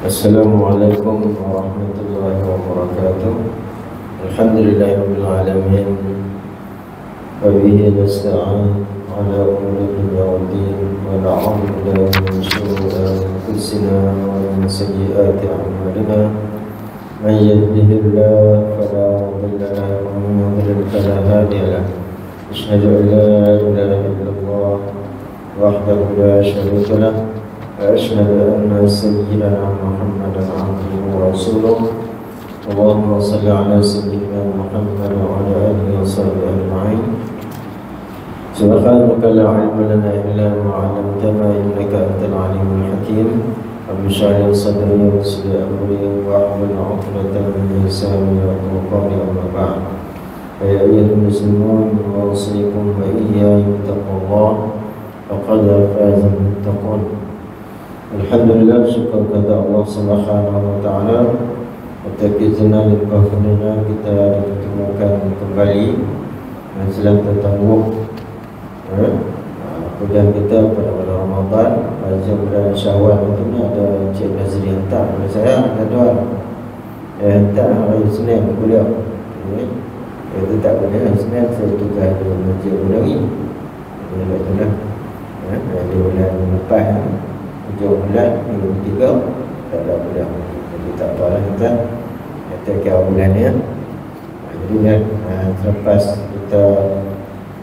Assalamualaikum warahmatullahi wabarakatuh. Alhamdulillahirabbil alamin. Wa bihi nasta'in ala umuri dunya waddin wa na'udzu billahi min shururi anfusina wa min sayyiati a'malina. Man yahdihillahu fala mudilla lahu wa man yudlil fala hadiya lahu. Asyhadu an la ilaha illallah wahdahu la syarika lahu وأشهد أن سيدنا محمدا عبده ورسوله. اللهم صل على سيدنا محمد وعلى آله وصحبه أجمعين. سبحانك لا علم لنا إلا ما علمتنا إنك أنت العليم الحكيم. رب اشرح لي صدري ويسر لي أمري واحلل عقدة من لساني يفقهوا قولي. أما بعد فيا أيها المسلمون أوصيكم وإياي بتقوى الله فقد فاز المتقون. Alhamdulillah, syukur kepada Allah Subhanahu wa taala atas iznan dan karunia kita ditemukan kembali dan sedang tertangguh kuliah kita pada bulan Ramadan. Pada bulan Syawal itu ni ada Cik Nazri hantar kepada saya, ada tuan hantar hari Isnin kuliah. Itu tak boleh hari Isnin, saya tugas di Masjid Budawi. Jadi itulah di bulan lepas hujung bulan minggu 3 tak ada bulan. Jadi tak apalah kita kira bulan ni. Jadi kan selepas kita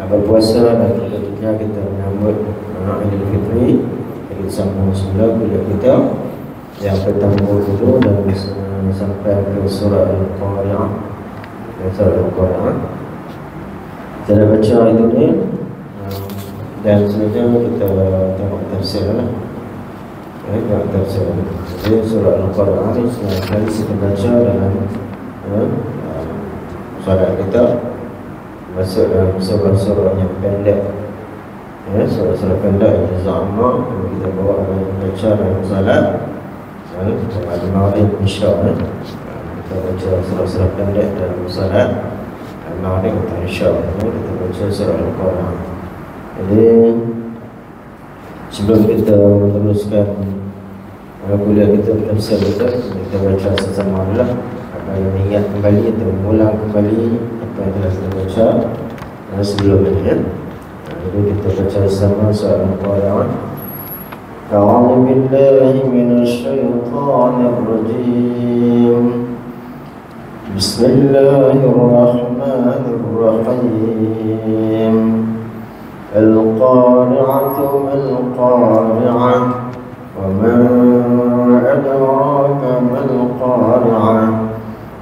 berpuasa dan tentunya kita menyambut Idul Fitri, kita sambung semula kuliah kita yang pertama dulu dan sampai ke surah Al-Qari'ah. Surah Al-Qari'ah kita dah baca itu ni dan selanjutnya kita tengok tafsir lah. Jadi surah Al-Qari'ah ni sekali kita baca dalam solat kita, masuk dalam surah-surah yang pendek, surah-surah pendek yang zaman kita bawa baca dalam solat Al-Maghrib insya-Allah. Kita baca surah-surah pendek dalam solat Al-Maghrib insya-Allah. Kita baca surah Al-Qari'ah. Jadi sebelum kita meneruskan kuliah kita tafsir kita baca sesama dulu apa yang ingat kembali atau mengulang kembali apa yang telah kita baca sebelum ini ya. Jadi kita baca bersama surah Al-Qari'ah. A'udzu billahi minasyaitonir rajim. Bismillahirrahmanirrahim. القارعة ما القارعة وما أدراك ما القارعة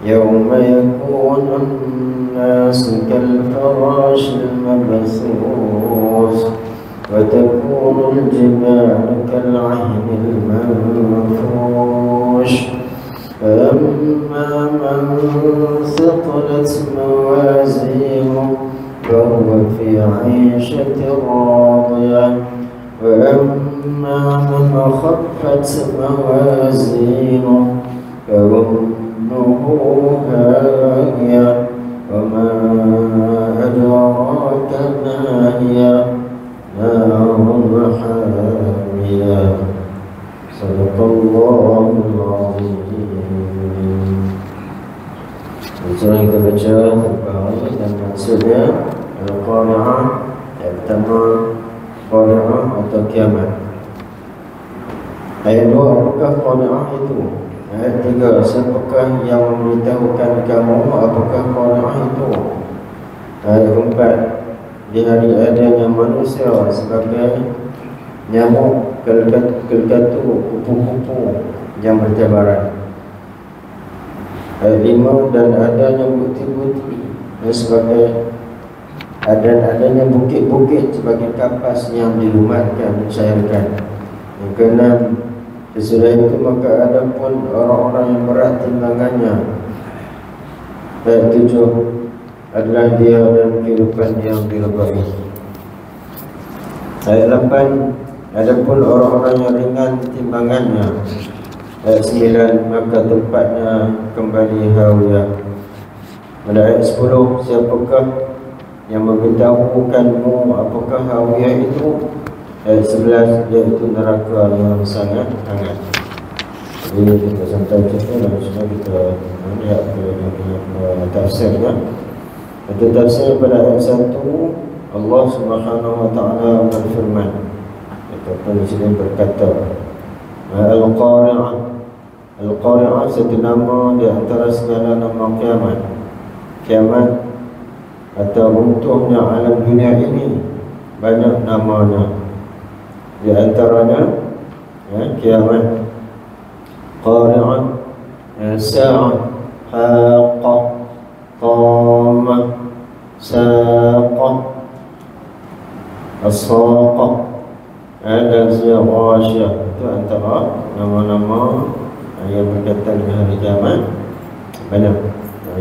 يوم يكون الناس كالفراش المبثوث وتكون الجبال كالعهن المنفوش فأما من ثقلت موازينه فهو في عيشة راضية وأما من خفت موازينه فأمه هاوية وما أدراك ما هي نار حامية. صدق الله العظيم. Surah kita baca terbaik dan maksudnya Al-Qari'ah yang pertama Qari'ah atau kiamat. Ayat 2, apakah Qari'ah itu? Ayat 3, siapakah yang memberitahukan kamu apakah Qari'ah itu? Ayat 4, di hari adanya manusia sebagai nyamuk, kelgatu, kupu-kupu yang bertebaran. Ayat 5, dan adanya bukti-bukti sebagai adanya bukit-bukit sebagai kapas yang dilumatkan, mencairkan. Yang keenam, sesudah itu maka ada pun orang-orang yang berat timbangannya. Ayat 7 adalah dia dan kehidupan yang dilebai. Ayat 8, ada pun orang-orang yang ringan timbangannya. Ayat 9, maka tempatnya kembali hawiyah. Pada ayat 10, siapakah yang memberitahukanmu apakah hawiyah itu? Ayat 11, iaitu neraka yang sangat hangat. Jadi kita sampai cerita dan semua kita lihat ke tafsirnya. Itu tafsir pada ayat 1, Allah Subhanahu wa taala berfirman, ataupun di sini berkata, Al-Qari'ah. Al-Qari'ah satu nama di antara segala nama kiamat. Kiamat atau untungnya alam dunia ini banyak namanya. Di antaranya kiamat, Qari'ah, Sa'ah, Haqqah, Qamah, Saqah, As-Saqah, dan Ghashiyah. Itu antara nama-nama yang berkaitan dengan hari kiamat. Banyak.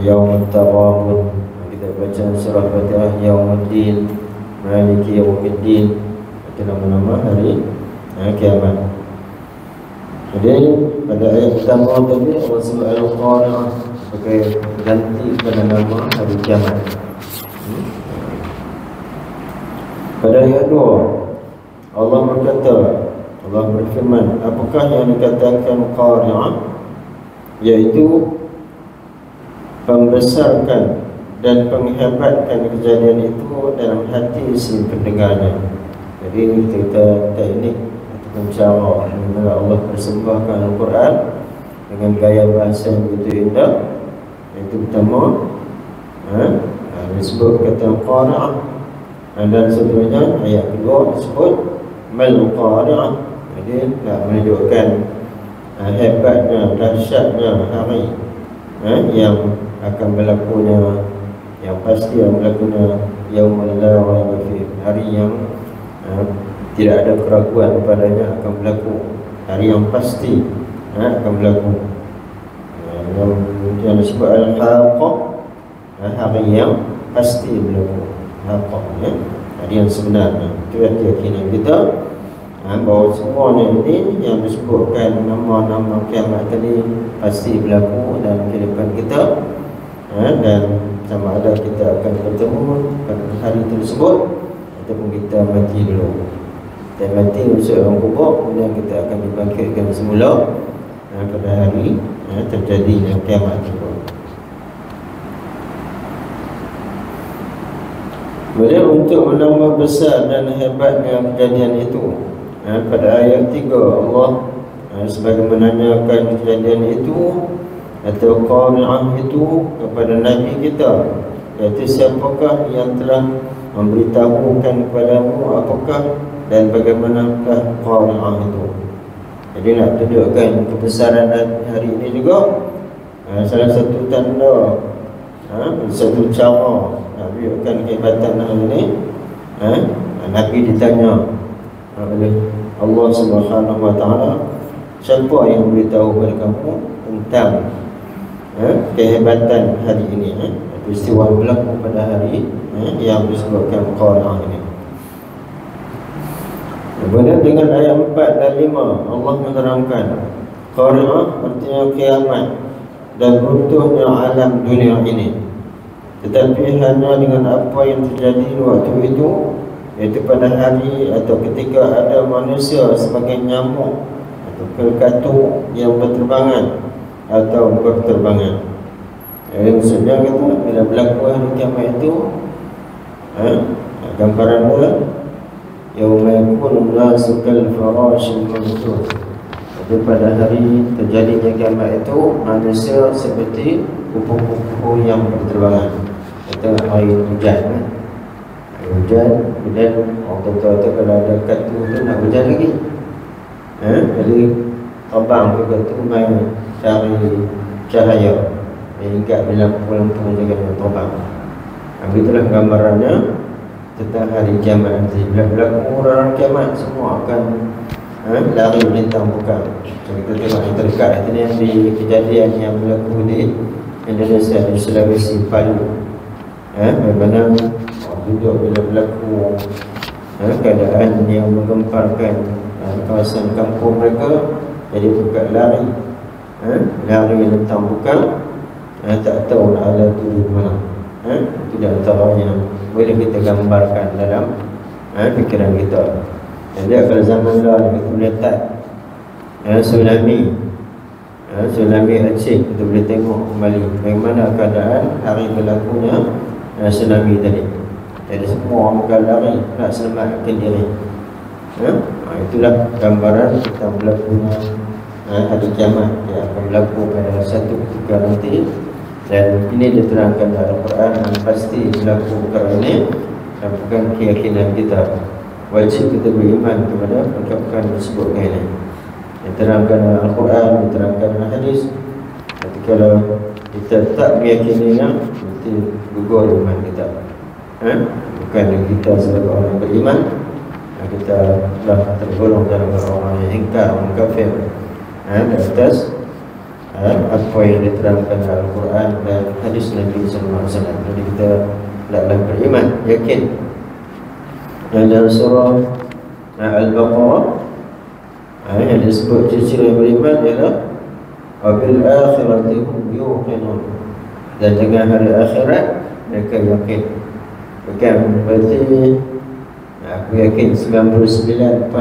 Yaumut Taghabun, kita baca surah Fatihah, Yaumuddin, Maliki Yaumiddin. Itu nama-nama hari kiamat. Jadi pada ayat pertama tadi Allah sebut Al-Qari'ah sebagai ganti pada nama hari kiamat. Pada ayat 2 Allah berkata, Allah berfirman, apakah yang dikatakan Qari'ah? Yaitu membesarkan dan menghebatkan kejadian itu dalam hati si pendengarnya. Jadi kita teknik ataupun cara bila Allah persembahkan Al-Quran dengan gaya bahasa yang begitu indah. Itu pertama, disebut kata Qari'ah. Dan seterusnya ayat kedua disebut Mal-Qari'ah. Jadi nak menunjukkan hebatnya, dahsyatnya hari yang akan berlakunya, yang pasti yang berlakunya Yaumul la raiba fihi, hari yang tidak ada keraguan padanya akan berlaku, hari yang pasti akan berlaku. Yang disebut Al-Haqqah, hari yang pasti berlaku. Haqqah, hari yang sebenarnya. Itu keyakinan kita bahawa semuanya ini yang disebutkan nama-nama kiamat tadi pasti berlaku dalam kehidupan kita, dan sama ada kita akan bertemu pada hari tersebut ataupun kita mati dulu. Dan mati masuk dalam kubur, kemudian kita akan dibangkitkan semula pada hari terjadinya kiamat tersebut. Kemudian untuk menambah besar dan hebatnya kejadian itu, pada ayat 3 Allah sebagai menanyakan kejadian itu atau Qari'ah itu kepada Nabi kita, iaitu siapakah yang telah memberitahukan kepadamu apakah dan bagaimanakah Qari'ah itu. Jadi nak tunjukkan kebesaran hari ini juga, salah satu tanda, satu cara nak tunjukkan kehebatan hari ini, Nabi ditanya oleh Allah Subhanahu wa taala, siapa yang beritahu kepada kamu tentang kehebatan hari ini, peristiwa berlaku pada hari yang disebutkan Qari'ah ini. Kemudian dengan ayat 4 dan 5 Allah menerangkan Qari'ah artinya kiamat dan runtuhnya alam dunia ini, tetapi hanya dengan apa yang terjadi waktu itu, iaitu pada hari atau ketika ada manusia sebagai nyamuk atau kelkatu yang berterbangan atau berterbangan. Jadi maksudnya kata bila berlaku hari kiamat itu, gambaran dia yauma yakunu nasu kal farashil mabthur. Jadi pada hari terjadinya kiamat itu manusia seperti kupu-kupu yang berterbangan. Kata hari hujan, hujan, kemudian orang kata kalau ada katu tu nak hujan lagi, jadi terbang ke katu main cari cahaya hingga bila lampu juga terbang. Begitulah gambarannya tentang hari kiamat nanti. Bila berlaku orang kiamat semua akan lari melintang bukan. Kita tengok yang terdekat ini yang di kejadian yang berlaku di Indonesia, di Sulawesi, Palu. Bagaimana duduk bila berlaku keadaan yang menggemparkan kawasan kampung mereka, jadi bukan lari, lari lentang bukan, tak tahu nak ada tuju mana. Itu di antara yang boleh kita gambarkan dalam fikiran kita. Jadi kalau zaman lalu kita melihat tsunami, tsunami Aceh, kita boleh tengok kembali bagaimana keadaan hari berlakunya tsunami tadi. Jadi semua orang akan lari nak selamatkan diri. Itulah gambaran kita berlakunya hari kiamat yang akan berlaku pada satu ketika nanti. Dan ini diterangkan dalam Al-Quran dan pasti berlaku perkara ini dan bukan keyakinan kita. Wajib kita beriman kepada perkara disebutkan ini. Diterangkan dalam Al-Quran, diterangkan dalam hadis. Tapi kalau kita tak meyakininya, nanti gugur iman kita. Bukan kita sebagai orang beriman, kita telah tergolong dalam orang yang ingkar, orang kafir di atas apa yang diterangkan dalam Al-Quran dan hadis Nabi Sallallahu Alaihi Wasallam. Jadi kita hendaklah beriman, yakin. Yang dalam surah Al-Baqarah yang disebut ciri-ciri beriman ialah wabil akhirati hum yuqinun, dan dengan hari akhirat mereka yakin. Bukan berarti aku yakin 99.9%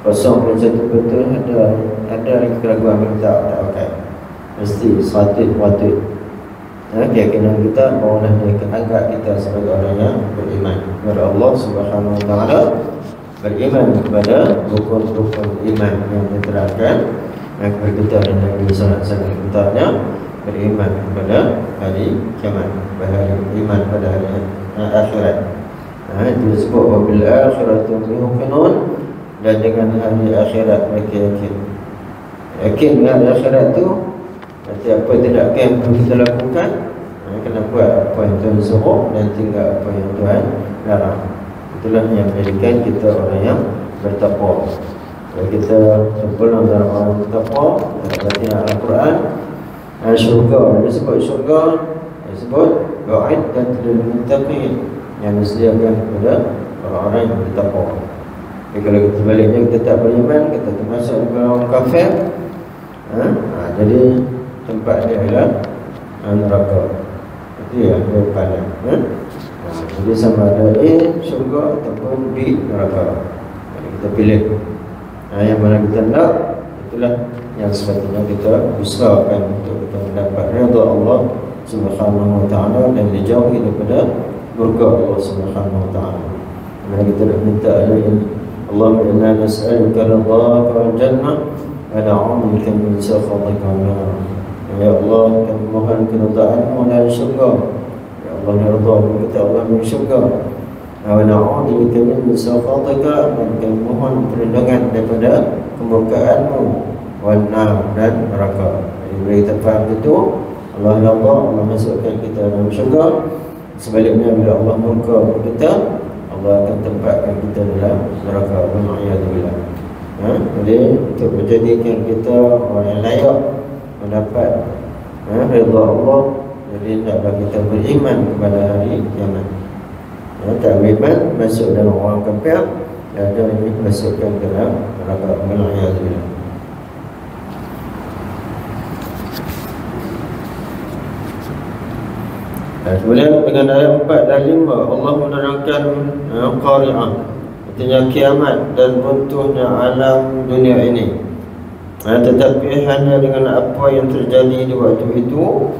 0.1 betul, ada keraguan kita tak pakai. Mesti 100%. Keyakinan kita barulah dia akan anggap kita sebagai orang yang beriman kepada Allah Subhanahu Wa Taala, beriman kepada rukun-rukun iman yang diterangkan kita dan Nabi Sallallahu Alaihi Wasallam. Contohnya beriman kepada hari kiamat, beriman pada hari akhirat. Itu disebut wabil akhirati hum yuqinun, dan dengan hari akhirat mereka yakin. Yakin dengan hari akhirat tu, nanti apa tindakan yang perlu kita lakukan, kena buat apa yang Tuhan suruh dan tinggal apa yang Tuhan larang. Itulah yang menjadikan kita orang yang bertakwa. Kalau kita tergolong dalam orang bertakwa, berarti Al-Quran syurga, disebut syurga, disebut wa'id dan lil muttaqin, yang disediakan kepada orang-orang yang bertakwa. Jadi kalau kita baliknya kita tak beriman, kita termasuk orang kafir, jadi tempat dia adalah neraka. Itu yang dia pandang. Jadi sama ada A syurga ataupun B neraka. Jadi kita pilih yang mana kita nak, itulah yang sepatutnya kita usahakan untuk kita mendapat redha Allah Subhanahu Wa Taala dan dijauhi daripada murka Allah Subhanahu Wa Taala. Maka kita nak minta Allahumma inna nas'aluka ridhaka wal jannah wa na'udzubika min sakhatika wan nar. Ya Allah, kami mohon keridhaan-Mu dan syurga. Ya Allah, redha kita Allah min syurga. Wa na'udzubika min sakhatika, dan kami mohon perlindungan daripada kemurkaan-Mu, wan nar, dan neraka. Jadi bila kita faham itu, Allah redha, Allah masukkan kita dalam syurga. Sebaliknya bila Allah murka kita, Allah akan tempatkan kita dalam neraka. Wal'iyadzubillah. Jadi untuk menjadikan kita orang yang layak mendapat redha Allah, jadi hendaklah kita beriman kepada hari kiamat. Tak beriman masuk dalam orang kafir, dan ini masukkan ke dalam neraka. Wal'iyadzubillah. Kemudian dengan ayat 4 dan 5 Allah menerangkan qari'ah, artinya kiamat dan runtuhnya alam dunia ini. Tetapi hanya dengan apa yang terjadi di waktu itu,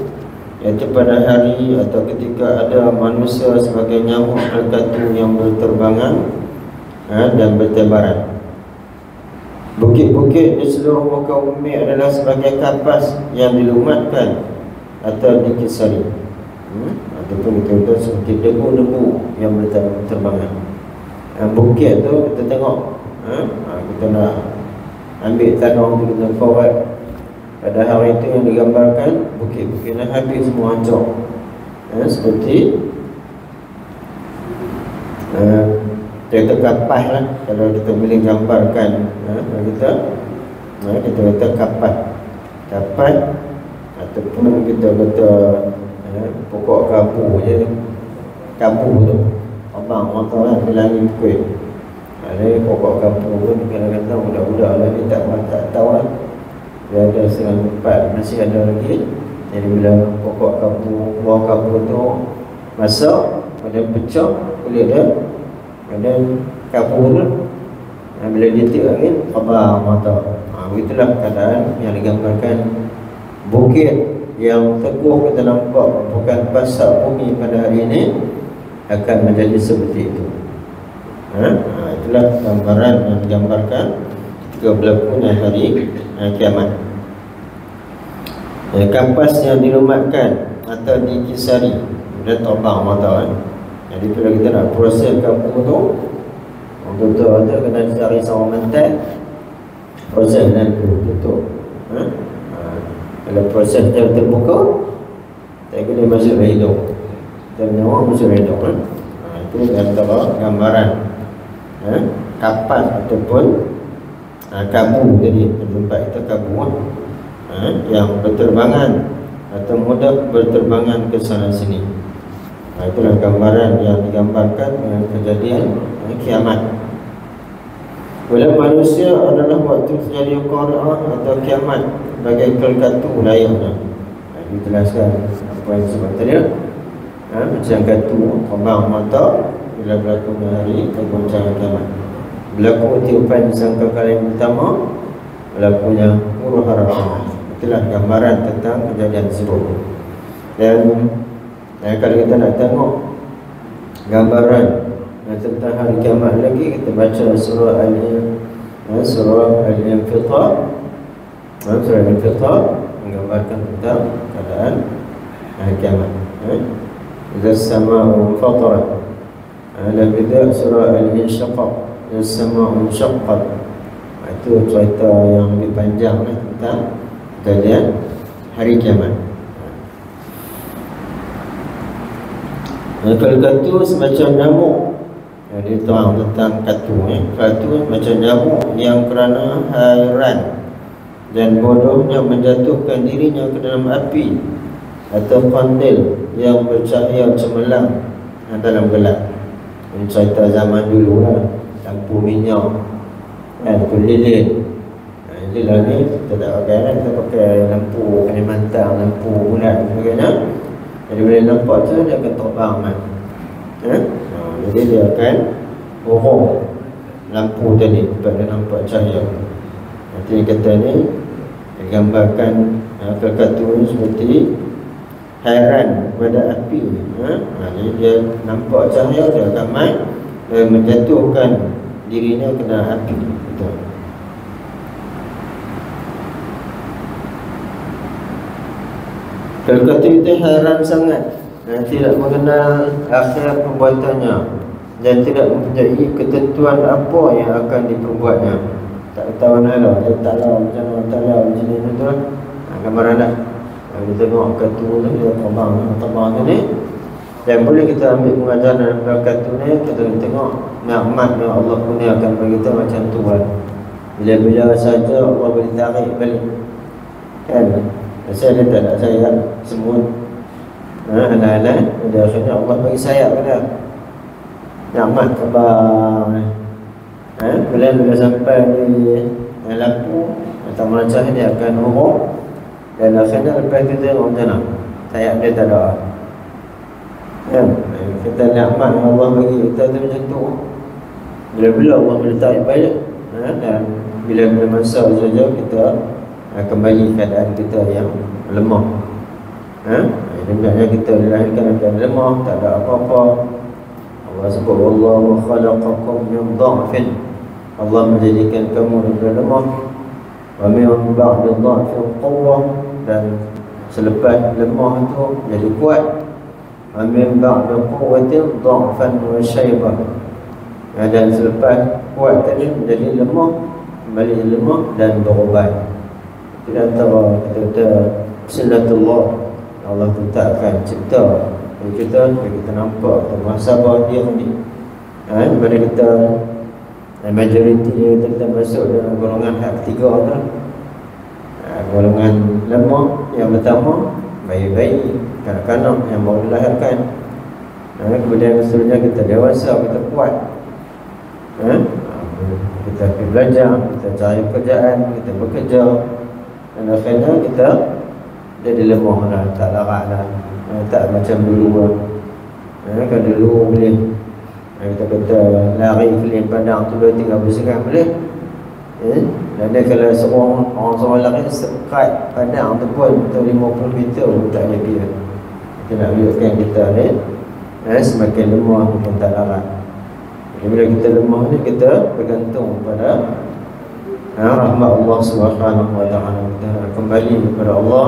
iaitu pada hari atau ketika ada manusia sebagai nyamuk terkatu yang berterbangan dan bertebaran. Bukit-bukit di seluruh muka bumi adalah sebagai kapas yang dilumatkan atau dikisari, ataupun kita seperti debu-debu yang berterbangan. Bukit tu kita tengok, kita nak ambil tanah tu kita forward. Pada hari itu yang digambarkan, bukit-bukitnya habis semua hancur. Seperti kita kapas lah, kalau kita boleh gambarkan, kita kata kapas ataupun kita kata pokok kabu je, kabu tu abang orang tahu lah, bilangi kuih. Ada pokok kabu tu kadang-kadang budak-budak lah dia tak tahu lah, dia ada setengah tempat masih ada lagi. Jadi bila pokok kabu, buah kabu tu masak, kemudian pecah kulit dia, kemudian kabu tu bila dia tiup angin, abang orang tahu Begitulah keadaan yang digambarkan. Bukit yang teguh kita nampak bukan pasak bumi pada hari ini akan menjadi seperti itu. Itulah gambaran yang digambarkan ketika berlakunya hari kiamat. Kampas yang dilumatkan atau dikisari dia terbang mata. Jadi bila kita nak proses kapur tu, betul-betul tu kena cari seorang mental proses dan tutup. Kalau proses dia terbuka, tak kena masuk ke hidung, dan nyawa masuk ke hidung. Itu antara gambaran kapas ataupun kabu. Jadi tempat itu kabu yang berterbangan atau mudah berterbangan ke sana sini. Itulah gambaran yang digambarkan dengan kejadian kiamat. Bila manusia adalah waktu terjadi qari'ah atau kiamat bagai kelkatu layaknya. Dijelaskan apa yang disebut tadi. Macam katu terbang mata bila berlaku hari kegoncangan kiamat. Berlaku tiupan sangka kali yang pertama, berlakunya huru hara. Itulah gambaran tentang kejadian tersebut. Dan kalau kita nak tengok gambaran tentang hari kiamat lagi, kita baca surah Al-Infitar. Surah Al-Infitar menggambarkan tentang keadaan hari kiamat. Idza as-samaa'u fatarat. Dan juga surah Al-Insyiqaq, idza as-samaa'u insyaqqat. Itu cerita yang lebih panjang tentang kejadian hari kiamat. Kalau katu semacam nyamuk, dia terang tentang katu. Katu macam nyamuk yang kerana hairan dan bodohnya menjatuhkan dirinya ke dalam api, atau kandil yang bercahaya cemerlang dalam gelap. Ini cerita zaman dulu lah, lampu minyak, lampu lilin. Inilah ni kita tak pakai lah, kita pakai lampu Kalimantan, lampu bulat sebagainya. Jadi bila nampak tu dia akan terbang kan. Jadi dia akan borong lampu tadi sebab dia nampak cahaya. Nanti kata ni digambarkan kelkatu seperti hairan pada api. Jadi dia nampak cahaya, dia akan main dan menjatuhkan dirinya ke dalam api. Betul. Kelkatu itu hairan sangat, tidak mengenal akhir perbuatannya dan tidak mempunyai ketentuan apa yang akan diperbuatnya. Tak tahu mana, dia tak tahu macam mana, tak tahu macam ni tu lah. Gambaran dah. Kita tengok katu tu, dia terbang tu ni. Dan boleh kita ambil pengajaran dalam katu ni, kita tengok nikmat yang Allah kurniakan bagi kita macam tu lah. Bila-bila saja Allah boleh tarik balik, kan? Saya dia tak nak sayap semut, anak-anak. Pada akhirnya Allah bagi sayap pada nikmat terbang. Bila sampai di lampu atau melacah, dia akan urung. Dan akhirnya lepas itu tengok macam mana sayap dia tak ada. Kita nikmat yang Allah bagi kita tu macam tu. Bila-bila Allah boleh tarik balik, dan bila-bila masa saja kita kembali keadaan kita yang lemah. Sebenarnya kita dilahirkan keadaan lemah, tak ada apa-apa. Allah sebut wallahu khalaqakum min dha'fin. Allah menjadikan kamu dari lemah. Wa min ba'di dha'fin quwwah, dan selepas lemah itu jadi kuat. Wa min ba'di quwwatin dha'fan wa syaibah. Dan selepas kuat tadi menjadi lemah, kembali lemah dan berubat. Di antara kata sunnatullah, Allah tetapkan cipta kita nampak muhasabah dia ni. Bila kita majoriti kita masuk dalam golongan hak ketiga tu, golongan lemah yang pertama, bayi-bayi, kanak-kanak yang baru dilahirkan. Kemudian seterusnya kita dewasa, kita kuat. Kita pergi belajar, kita cari pekerjaan, kita bekerja. Dan akhirnya kita jadi lemah lah, tak larat lah, tak macam dulu lah. Kalau dulu boleh kita kata lari keliling padang tu 2-3 bersegan boleh. Dan dia kalau orang lari sekat padang tu pun untuk 50 meter pun tak ada dia. Kita nak lihatkan kita ni semakin lemah pun tak larat. Jadi bila kita lemah ni, kita bergantung pada rahmat Allah Subhanahu wa taala. Kita kembali kepada Allah.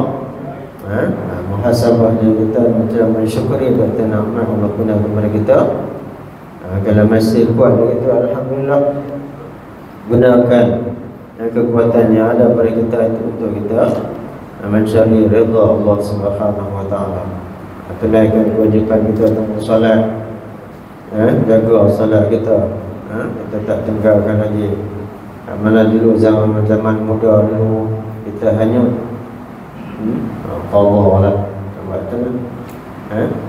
Muhasabah diri kita, macam mensyukuri kata nikmat Allah guna kepada kita. Kalau masih kuat begitu, alhamdulillah, gunakan kekuatan yang ada pada kita itu untuk kita mencari redha Allah Subhanahu wa taala. Tunaikan kewajipan kita tentang solat, jaga solat kita, kita tak tinggalkan lagi. Mana dulu zaman muda dulu kita hanya Allah lah buat tu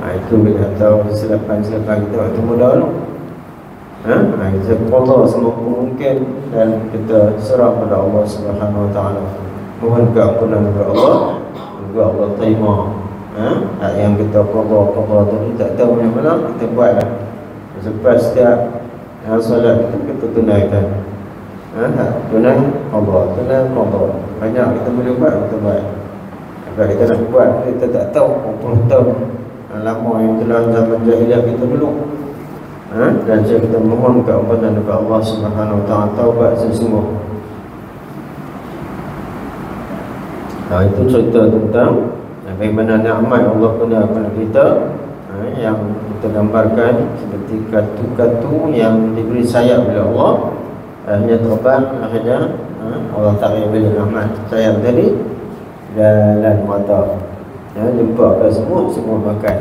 itu bila tahu kesilapan kita waktu muda dulu. Kita qada semampu mungkin dan kita serah pada Allah Subhanahu wa taala. Mohon keampunan kepada Allah, semoga Allah terima yang kita qada tadi tak tahu macam mana kita buatlah. Selepas setiap solat kita tunaikan. Tunai Allah, tunai qada. Banyak kita boleh buat, kita buat. Kalau kita nak buat, kita tak tahu berapa tahun lama yang telah zaman jahiliah kita dulu. Dan kita mohon keampunan kepada Allah Subhanahu wa taala, taubat sesungguh. Itu cerita tentang bagaimana nikmat Allah kepada kita, yang kita gambarkan seperti katu-katu yang diberi sayap oleh Allah, akhirnya terbang, akhirnya Allah Ta'ala beri rahmat sayap tadi jalan mata, jumpa ke semua makan,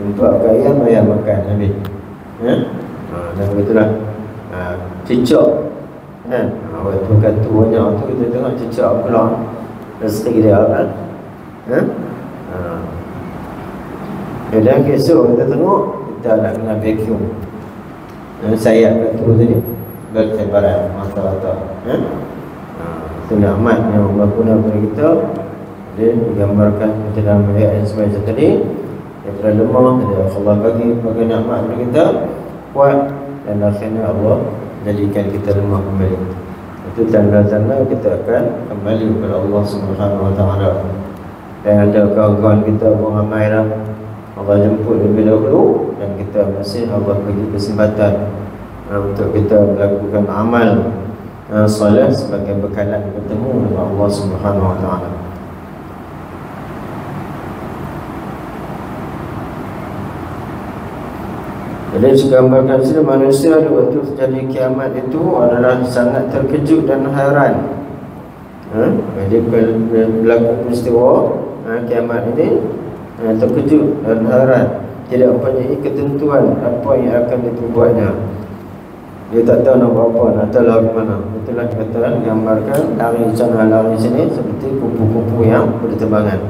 jumpa ke ayam makan habis. Dan begitulah cicak waktu katu banyak tu kita tengok cicak pulang rezeki dia kan. Dan esok kita tengok kita nak kena vacuum sayap katu tadi bertebaran mata-mata. Itu nikmat yang Allah guna kepada kita. Dia digambarkan dalam ayat yang sebelum tadi, daripada lemah Allah bagi nikmat kepada kita kuat, dan akhirnya Allah jadikan kita lemah kembali. Itu tanda-tanda kita akan kembali kepada Allah Subhanahu wa taala. Dan ada kawan-kawan kita pun ramai lah, Allah jemput lebih dahulu, dan kita masih Allah bagi kesempatan untuk kita melakukan amal solat sebagai bekalan bertemu dengan Allah Subhanahu wa taala. Jadi digambarkan sini manusia di waktu terjadi kiamat itu adalah sangat terkejut dan hairan. Jadi berlaku peristiwa kiamat ini, terkejut dan hairan, tidak mempunyai ketentuan apa yang akan diperbuatnya. Dia tak tahu nak buat apa, nak tahu lari mana. Itulah kata gambarkan lari sana lari sini seperti kupu-kupu yang berterbangan,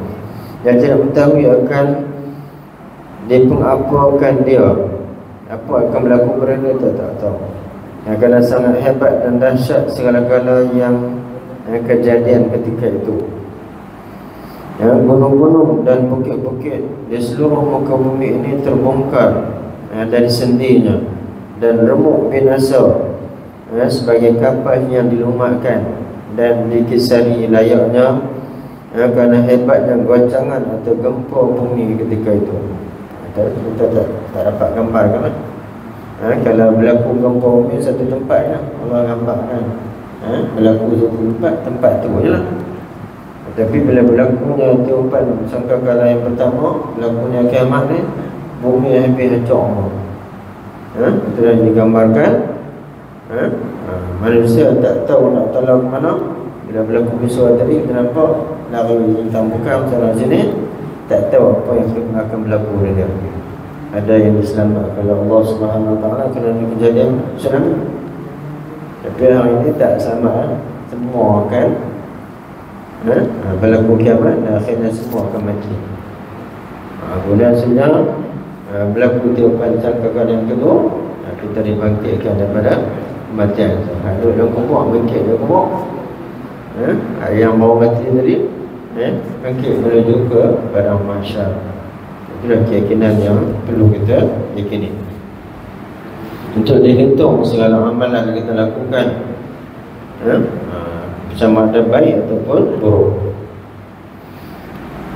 yang tidak mengetahui akan dipengapakan dia. Apa akan berlaku pada dia tak tahu. Yang akan sangat hebat dan dahsyat segala-gala yang kejadian ketika itu. Gunung-gunung dan bukit-bukit di seluruh muka bumi ini terbongkar dari sendinya, dan remuk binasa sebagai kapas yang dilumatkan dan dikisari layaknya kerana hebatnya goncangan atau gempa bumi ketika itu. Kita tak dapat gambarkan. Kalau berlaku gempa bumi satu tempat lah, Allah gambarkan. Berlaku satu tempat tu je lah. Tapi bila berlakunya tiupan sangkakala yang pertama, berlakunya kiamat ni, bumi habis hancur. Itu yang digambarkan. Manusia tak tahu nak tolong ke mana. Bila berlaku peristiwa tadi, kenapa lari tentang bukan macam sini, tak tahu apa yang akan berlaku pada dia. Ada yang diselamat kalau Allah Subhanahu wa taala kerana kejadian tsunami. Tapi hari ini tak sama, semua akan berlaku kiamat dan akhirnya semua akan mati. Kemudian sebenarnya berlaku tiupan sangkakala yang kedua, kita dibangkitkan daripada kematian. Duduk dalam kubur, bangkit dalam kubur. Yang baru mati tadi bangkit menuju ke padang mahsyar. Itulah keyakinan yang perlu kita yakini. Untuk dihitung segala amalan yang kita lakukan, sama ada baik ataupun buruk.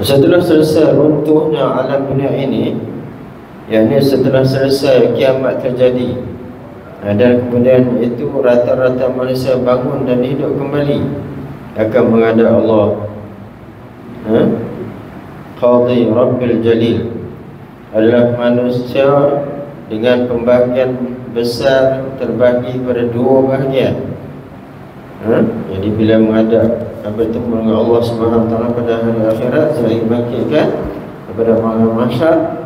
Setelah selesai runtuhnya alam dunia ini, yakni setelah selesai kiamat terjadi, dan kemudian itu rata-rata manusia bangun dan hidup kembali, akan menghadap Allah, Qadhi Rabbil Jalil, adalah manusia dengan pembahagian besar terbagi pada dua bahagian. Jadi bila menghadap bertemu dengan Allah Subhanahu Wa Taala pada hari akhirat, saya dibangkitkan kepada malam mahsyar.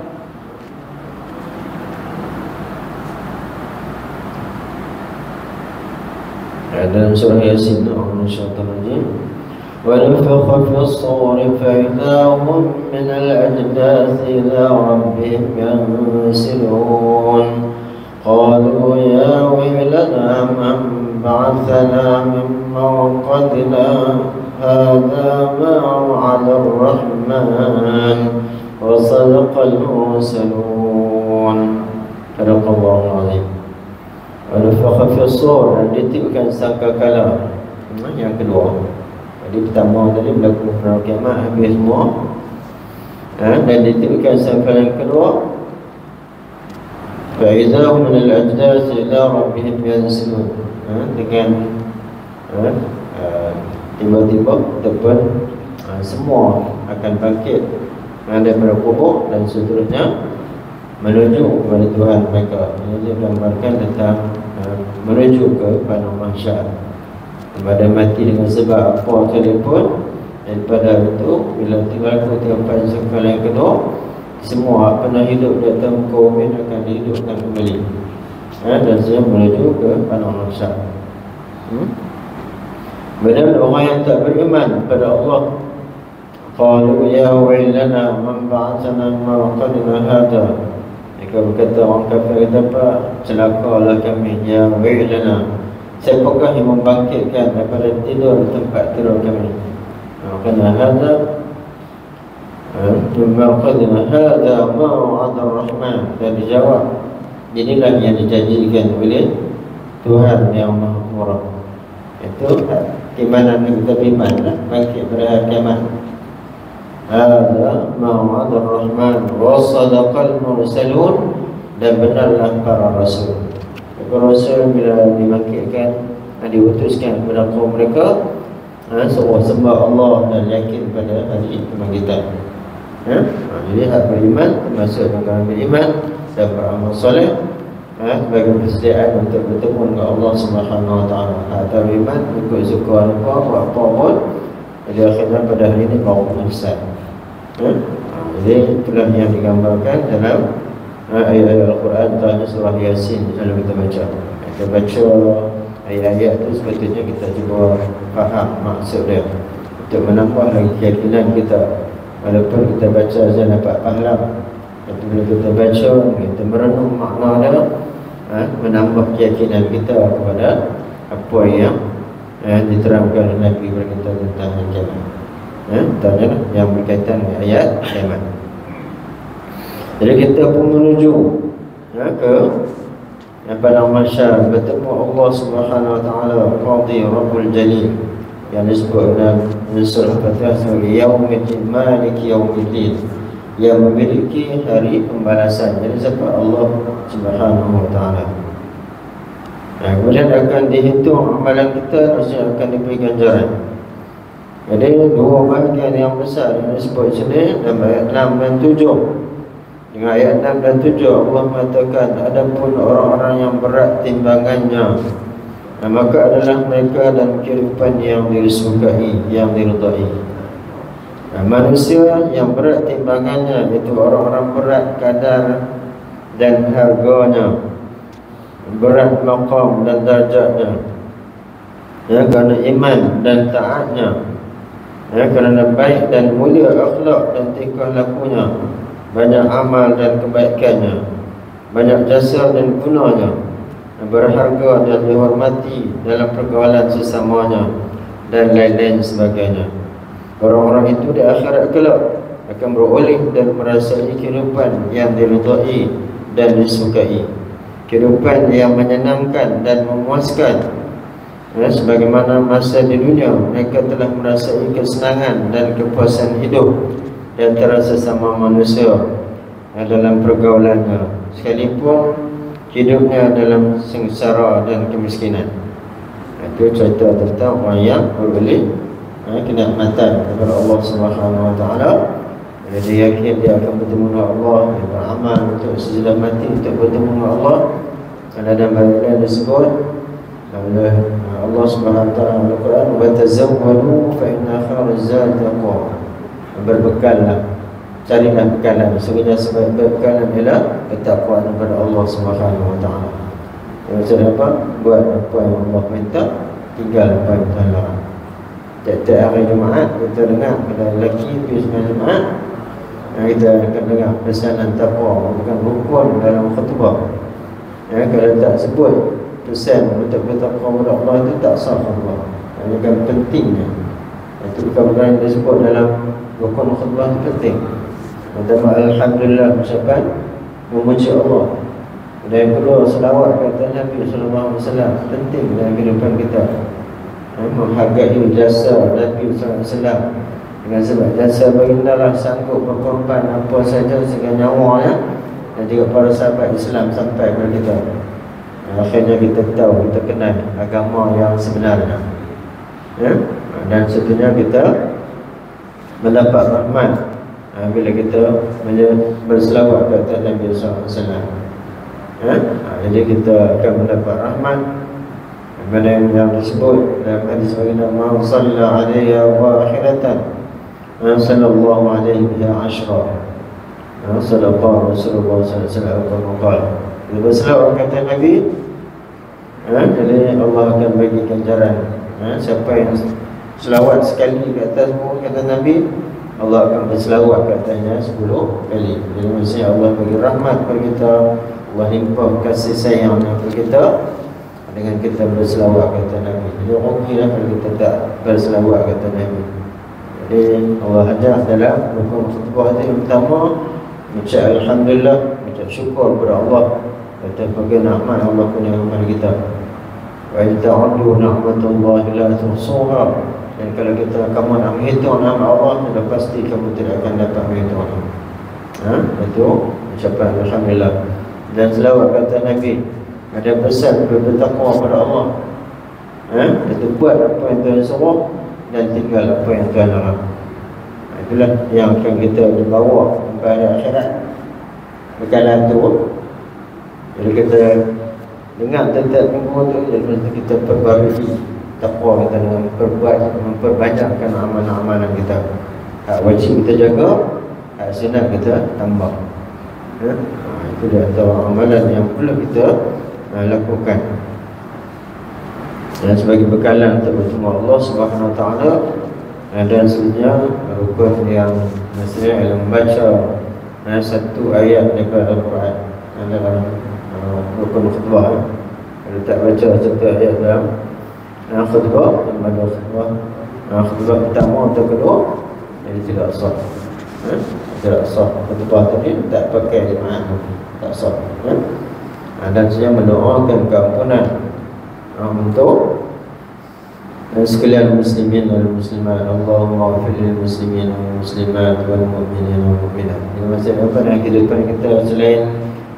Dalam surah Yasin, وَنُفِخَ فِي الصُّورِ فَإِذَا هُمْ مِنَ الْأَجْدَاثِ إِلَى رَبِّهِمْ يَنْسِلُونَ قَالُوا يَا وَيْلَنَا مَنْ بَعَثَنَا مِنْ مَرْقَدِنَا هَذَا مَا وَعَدَ الرَّحْمَنُ وَصَدَقَ الْمُرْسَلُونَ. صدق الله العظيم. وَنُفِخَ فِي الصُّورِ, dan ditiupkan sangkakala yang kedua. Jadi pertama tadi berlaku perang kiamat, habis semua, dan ditiupkan sangkakala yang kedua. فَإِذَا هُمْ مِنَ الْأَجْدَاثِ إِلَى رَبِّهِمْ يَنْسِلُونَ, dengan tiba-tiba tepat semua akan bangkit daripada kubur dan seterusnya menuju kepada Tuhan mereka. Ini dia gambarkan tentang menuju ke padang mahsyar. Pada mati dengan sebab apa sekalipun, daripada itu bila berlaku tiupan sangkakala yang kedua, semua pernah hidup di atas muka bumi akan dihidupkan kembali, dan saya menuju ke padang mahsyar. Benar orang yang tak beriman kepada Allah, qalu ya wailana man ba'athana min marqadina hadha, mereka berkata, orang kafir kata apa, celakalah kami, ya wailana, siapakah yang membangkitkan daripada tidur tempat tidur kami, kerana hadha Mimaqadina hadha ma wa'ada ar-Rahman, dan dijawab, inilah yang dijanjikan oleh Tuhan yang Maha Murah. Itu keimanan kita beriman bangkit pada hari kiamat. Hadha ma wa'ada ar-Rahman wa sadaqal mursalun, dan benarlah para rasul. Para rasul bila dibangkitkan, diutuskan kepada kaum mereka, semua sembah Allah dan yakin pada hari kebangkitan. Jadi hak beriman termasuk dalam beriman dan beramal soleh, sebagai persediaan untuk bertemu dengan Allah Subhanahu Wa Taala. Atau beriman ikut suka apa, buat apa pun, jadi akhirnya pada hari ini baru menyesal. Jadi itulah yang digambarkan dalam ayat-ayat Al-Quran dalam surah Yasin. Kalau kita baca ayat-ayat itu, sepatutnya kita cuba faham maksud dia untuk menambah lagi keyakinan kita. Walaupun kita baca saja dapat pahala, tapi bila kita baca, kita merenung makna dia, menambah keyakinan kita kepada apa yang diterangkan oleh Nabi kepada kita tentang kiamat. Tanya yang berkaitan dengan ayat kiamat. Jadi kita pun menuju ke padang mahsyar, bertemu Allah Subhanahu Wa Taala, Qadhi Rabbul Jalil, yang disebut dalam surah Al-Fatihah sebagai Yaumiddin, Malik Yaumiddin, yang memiliki hari pembalasan. Jadi siapa? Allah Subhanahu Wa Taala. Kemudian akan dihitung amalan kita, maksudnya akan diberi ganjaran. Jadi dua bahagian yang besar yang disebut sini dalam ayat 6 dan 7. Dengan ayat 6 dan 7 Allah mengatakan, adapun orang-orang yang berat timbangannya, maka adalah mereka dan kehidupan yang disukai, yang diridai. Manusia yang berat timbangannya, itu orang-orang berat kadar dan harganya, berat maqam dan darjatnya, kerana iman dan taatnya, kerana baik dan mulia akhlak dan tingkah lakunya, banyak amal dan kebaikannya, banyak jasa dan gunanya, berharga dan dihormati dalam pergaulan sesamanya, dan lain-lain sebagainya. Orang-orang itu di akhirat kelak akan beroleh dan merasai kehidupan yang diridai dan disukai, kehidupan yang menyenangkan dan memuaskan, Sebagaimana masa di dunia mereka telah merasai kesenangan dan kepuasan hidup di antara sesama manusia dalam pergaulannya, sekalipun hidupnya dalam sengsara dan kemiskinan. Itu cerita tentang orang yang beroleh kenikmatan kepada Allah Subhanahu Wa Taala. Dia yakin dia akan bertemu dengan Allah, dia beramal untuk sesudah mati untuk bertemu dengan Allah. Dan ada bagian disebut oleh Allah Subhanahu Wa Taala dalam Al-Quran, wa tazawwadu fa inna khairaz zadi taqwa. Berbekallah, carilah bekalan, sesungguhnya sebaik-baik bekalan ialah ketakwaan kepada Allah Subhanahu Wa Taala. Maksudnya apa? Buat apa yang Allah minta, tinggal apa yang Tuhan larang. Tiap-tiap hari Jumaat kita dengar pada lelaki pergi sembahyang Jumaat, kita akan dengar pesanan takwa bukan rukun dalam khutbah. Kalau tak sebut pesan untuk bertakwa kepada Allah itu tak sah Allah. Ini kan pentingnya. Itu bukan perkara yang disebut dalam rukun khutbah itu penting. Pertama, alhamdulillah, ucapan memuji Allah. Dan yang kedua, selawat kata Nabi SAW, penting dalam kehidupan kita. Menghargai jasa Nabi SAW. Dengan sebab jasa baginda sanggup berkorban apa saja sehingga nyawanya, dan juga para sahabat Islam sampai kepada kita. Akhirnya kita tahu, kita kenal agama yang sebenarnya. Dan seterusnya kita mendapat rahmat bila kita berselawat ke atas Nabi SAW. Jadi kita akan mendapat rahmat. Mana yang disebut dalam hadis baginda, man shalla alayya wahidatan sallallahu alaihi biha ashra. Sadaqah Rasulullah sallallahu alaihi wasallam. Dia berselawat kata Nabi, jadi Allah akan bagi ganjaran. Siapa yang selawat sekali ke atas muka kata Nabi, Allah akan berselawat katanya 10 kali. Jadi maksudnya Allah bagi rahmat kepada kita, Allah limpah kasih sayang kepada kita dengan kita berselawat kata Nabi. Jadi rugilah kalau kita tak berselawat kata Nabi. Jadi Allah ajar dalam rukun khutbah itu yang pertama, ucap alhamdulillah, ucap syukur kepada Allah atas bagian nikmat Allah kurniakan kepada kita. Wa in ta'uddu ni'matallahi la tuhsuha. Dan kalau kita kamu nak menghitung nikmat Allah, sudah pasti kamu tidak akan dapat menghitung. Itu ucapan alhamdulillah. Dan selawat kata Nabi, ada pesan bertakwa kepada Allah. Itu buat apa yang Tuhan suruh dan tinggal apa yang Tuhan larang. Itulah yang akan kita dibawa kepada akhirat. Bekalan tu. Jadi kita dengar tentang minggu tu, jadi kita perbarui takwa kita dengan memperbanyakkan amalan-amalan kita. Hak wajib kita jaga, hak sunat kita tambah. Itu dia antara amalan yang perlu kita lakukan. Dan sebagai bekalan untuk bertemu Allah Subhanahu Wa Taala. Dan sebenarnya rukun yang maksudnya ialah membaca satu ayat daripada Al-Quran dalam rukun khutbah. Kalau tak baca satu ayat dalam khutbah, pada khutbah pertama atau kedua, jadi tidak sah. Tidak sah. Khutbah tadi tak pakai jemaah, tak sah. Dan saya mendoakan keampunan untuk sekalian muslimin dan muslimat. Allahumma ighfir lil muslimin wal muslimat wal mu'minin wal mu'minat. Ini maksudnya apa dalam kehidupan kita selain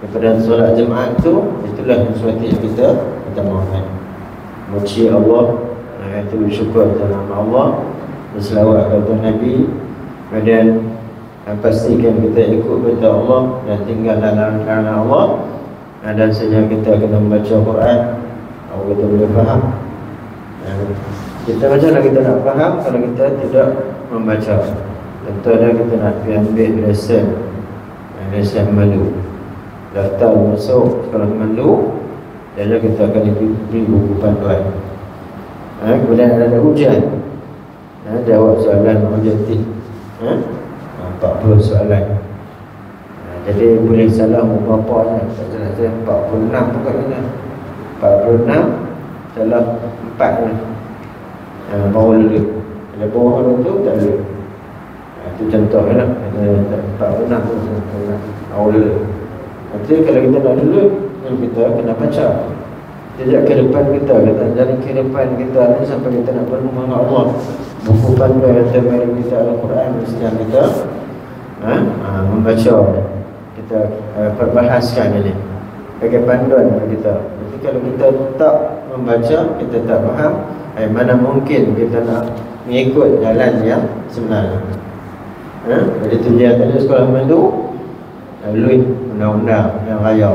daripada solat jemaah itu, itulah sesuatu yang kita maafkan. Muji Allah, itu bersyukur atas nama Allah, berselawat kepada Nabi, kemudian pastikan kita ikut perintah Allah dan tinggal dalam larangan Allah. Dan sejak kita kena membaca Quran, kalau kita boleh faham. Kita macam mana kita nak faham kalau kita tidak membaca? Contohnya kita nak pergi ambil lesen malu, daftar masuk sekolah malu, jadi kita akan diberi buku panduan. Kemudian ada ujian, jawab soalan objektif, 40 soalan. Jadi boleh salah berapa ni? Tak salah saya 46 bukan kena. 46 salah 4 ni. Baru lulus. Kalau bawah tu tak lulus. Itu contohnya lah. 46 baru lulus. Nanti kalau kita nak lulus, kita kena baca. jejak kehidupan kita, dari kehidupan kita ni sampai kita nak bertemu dengan Allah. Buku panduan yang terbaru kita Al-Quran sedang kita membaca, kita perbahaskan ini sebagai panduan bagi kita. Jadi kalau kita tak membaca, kita tak faham, mana mungkin kita nak mengikut jalan yang sebenarnya. Jadi tujuan tadi sekolah mandu lalui undang-undang yang raya,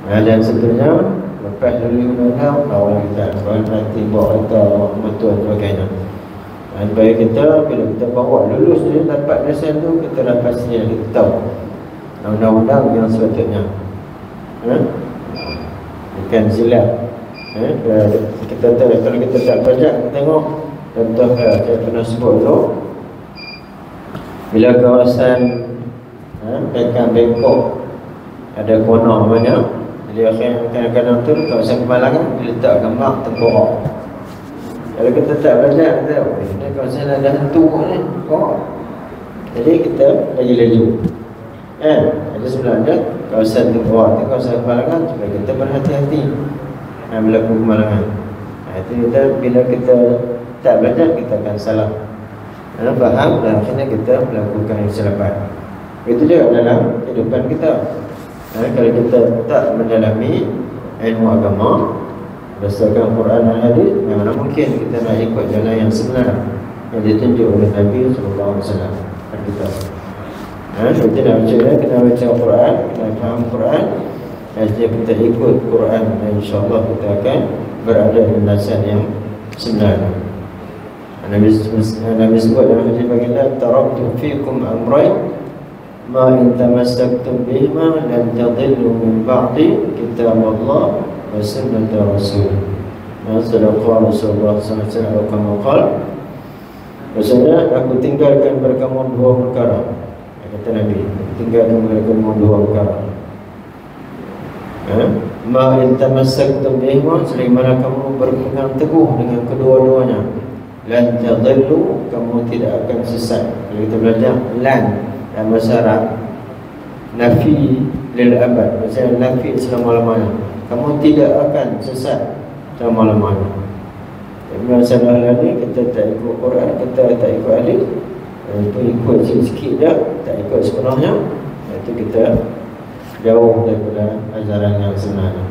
dan seterusnya. Lepas lalui undang-undang, awal kita nanti bawa kita betul sebagainya. Supaya kita, bila kita bawa lulus ni, dapat lesen tu, kita dah pastinya kita tahu undang-undang yang sepatutnya. Bukan silap. Kita tahu, kalau kita tak baca, kita tengok contoh saya pernah sebut tu, bila kawasan Pekan Bangkok ada kono banyak. Jadi kadang-kadang tu kawasan kemalangan diletak gambar tengkorak. Kalau kita tak baca, kita tahu ini kawasan ada hantu ni. Jadi kita lagi laju. Jadi sebenarnya kawasan tengkorak tu kawasan kemalangan, supaya kita berhati-hati melakukan kemalangan. Itu kita, bila kita tak belajar, kita akan salah faham, dan akhirnya kita melakukan kesilapan. Itu juga dalam kehidupan kita. Kalau kita tak mendalami ilmu agama berdasarkan Quran dan hadis, mana mungkin kita nak ikut jalan yang sebenar yang ditunjuk oleh Nabi SAW kita. Kita nak baca, kita baca Quran, kita faham Quran, dan kita ikut Quran, dan insyaAllah kita akan berada di landasan yang sebenar. Nabi sebut dalam hadis baginda, taraktu fikum amrayn ma in tamassaktum bihima lan tadillu min ba'di kitabullah wa sunnata rasul. Rasulullah SAW qala, maksudnya aku tinggalkan berkamu dua perkara. Kata Nabi, tinggalkan berkamu dua perkara. Ma in tamassaktum bihima, selagi mana kamu berpegang teguh dengan kedua-duanya, lan tadillu, kamu tidak akan sesat. Kalau kita belajar lan dan masyarakat nafi lil abad, maksudnya nafi selama-lamanya, kamu tidak akan sesat selama-lamanya. Masalah ni kita tak ikut Quran, kita tak ikut hadis, itu ikut sikit-sikit je, tak ikut sepenuhnya, itu kita jauh daripada ajaran yang sebenarnya.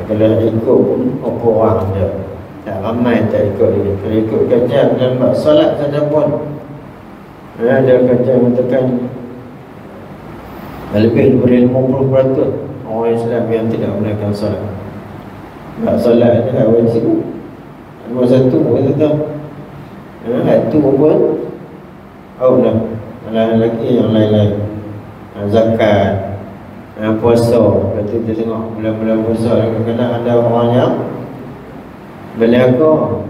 Kalau ikut pun berapa orang je, tak ramai tak ikut dia. Kalau ikut kajian dalam bab solat saja pun, ada kajian mengatakan lebih daripada 50% orang Islam yang tidak menggunakan solat. Bab solat ni wajib. Nombor satu kita tahu, itu pun Allah, malah lagi yang lain-lain, zakat, puasa. Lepas tu kita tengok bulan-bulan puasa, kadang-kadang ada orang yang berniaga,